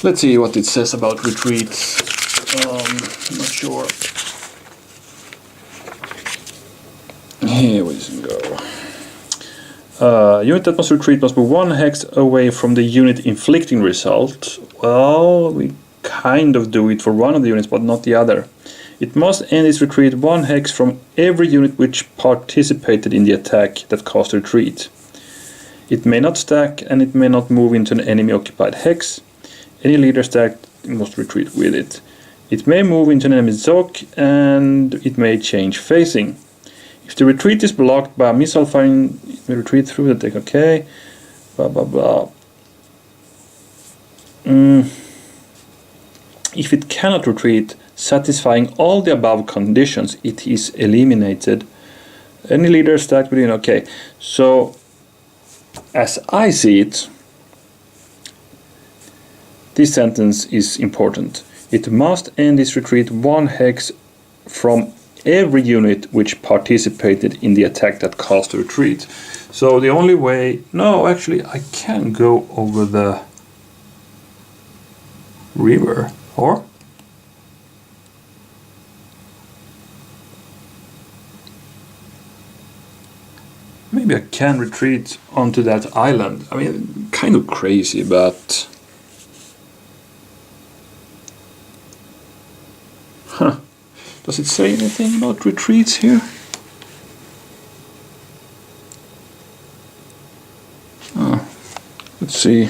Let's see what it says about retreats. I'm not sure. Here we go. Unit that must retreat must move 1 hex away from the unit inflicting result. Well, we kind of do it for one of the units, but not the other. It must end its retreat 1 hex from every unit which participated in the attack that caused retreat. It may not stack and it may not move into an enemy occupied hex. Any leader stacked must retreat with it. It may move into an enemy zoc and it may change facing. If the retreat is blocked by a missile firing, it may retreat through the deck. Okay. Blah blah blah. If it cannot retreat, satisfying all the above conditions, it is eliminated. Any leader stacked within. Okay. So, as I see it, this sentence is important. It must end its retreat 1 hex from every unit which participated in the attack that caused the retreat. So the only way... No, actually, I can go over the river. Or? Maybe I can retreat onto that island. I mean, kind of crazy, but... Huh. Does it say anything about retreats here? Oh, let's see.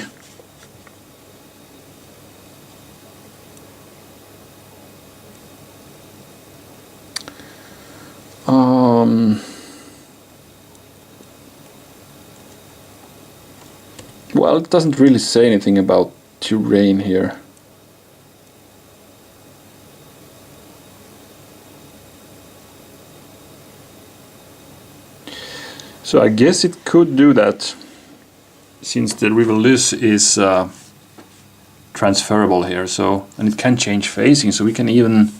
Well, it doesn't really say anything about terrain here. So I guess it could do that, since the revolus is transferable here, so, and it can change facing, so we can even,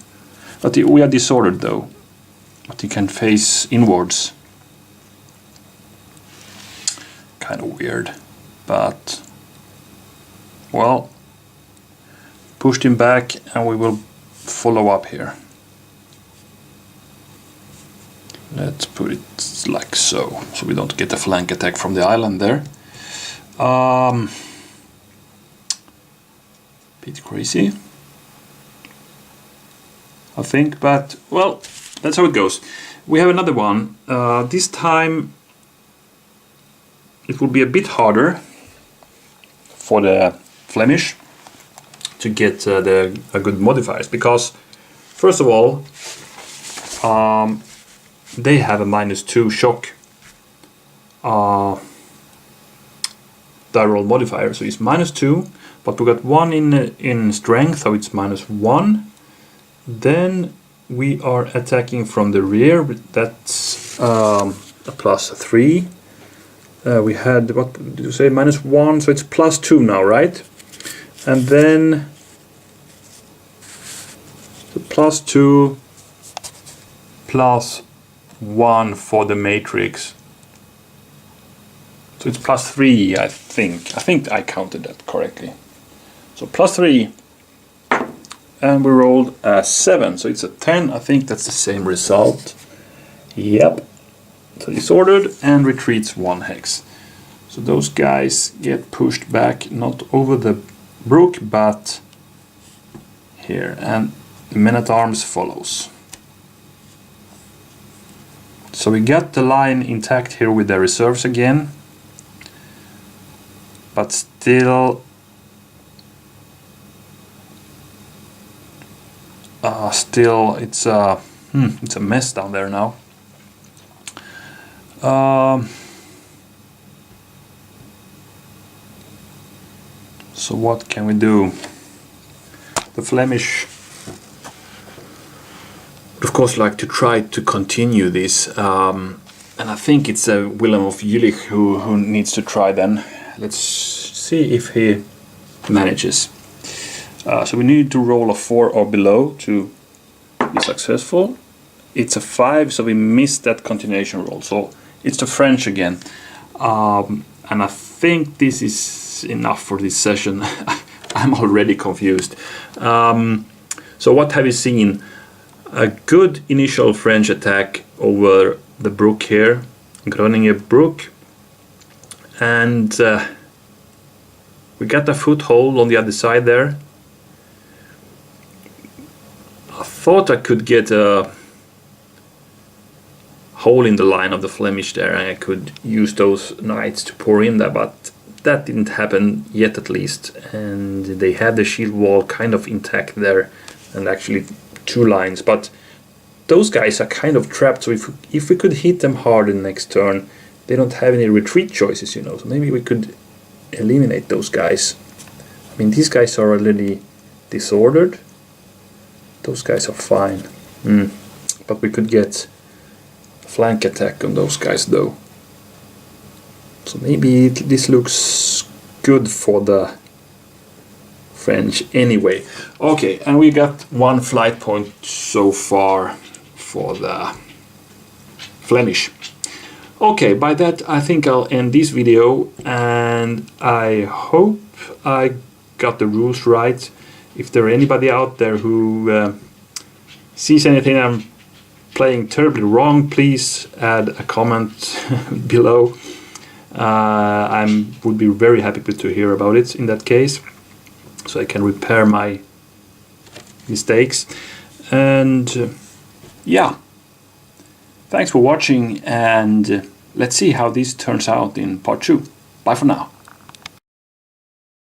but we are disordered though, but it can face inwards. Kind of weird, but well, pushed him back and we will follow up here. Let's put it like so, so we don't get a flank attack from the island there. Bit crazy, I think, but well, that's how it goes. We have another one. This time it will be a bit harder for the Flemish to get a good modifiers, because first of all, they have a -2 shock die roll modifier, so it's -2, but we got 1 in strength, so it's -1. Then we are attacking from the rear, that's a +3. We had, what did you say, -1, so it's +2 now, right? And then the +2 +1 for the matrix. So it's +3, I think. I think I counted that correctly. So +3, and we rolled a 7, so it's a 10. I think that's the same result. Yep. So disordered and retreats 1 hex. So those guys get pushed back, not over the brook, but here, and the men-at-arms follows. So we got the line intact here with the reserves again, but still it's a mess down there now. So what can we do? The Flemish would of course like to try to continue this, and I think it's Willem of Jülich who needs to try then. Let's see if he manages. So we need to roll a 4 or below to be successful. It's a 5, so we missed that continuation roll. So it's the French again, and I think this is enough for this session. I'm already confused. So what have you seen? A good initial French attack over the brook here, Groningen Brook, and we got a foothold on the other side there. I thought I could get a hole in the line of the Flemish there, and I could use those knights to pour in there, but that didn't happen yet, at least. And they had the shield wall kind of intact there, and actually 2 lines, but those guys are kind of trapped. So if we could hit them hard in the next turn, they don't have any retreat choices, you know, so maybe we could eliminate those guys. I mean, these guys are already disordered, those guys are fine, but we could get a flank attack on those guys though. So maybe this looks good for the French anyway. Okay, and we got 1 flight point so far for the Flemish. Okay, by that I think I'll end this video, and I hope I got the rules right. If there are anybody out there who sees anything I'm playing terribly wrong, please add a comment below. I would be very happy to hear about it in that case, so I can repair my mistakes. And yeah, thanks for watching, and let's see how this turns out in part 2. Bye for now.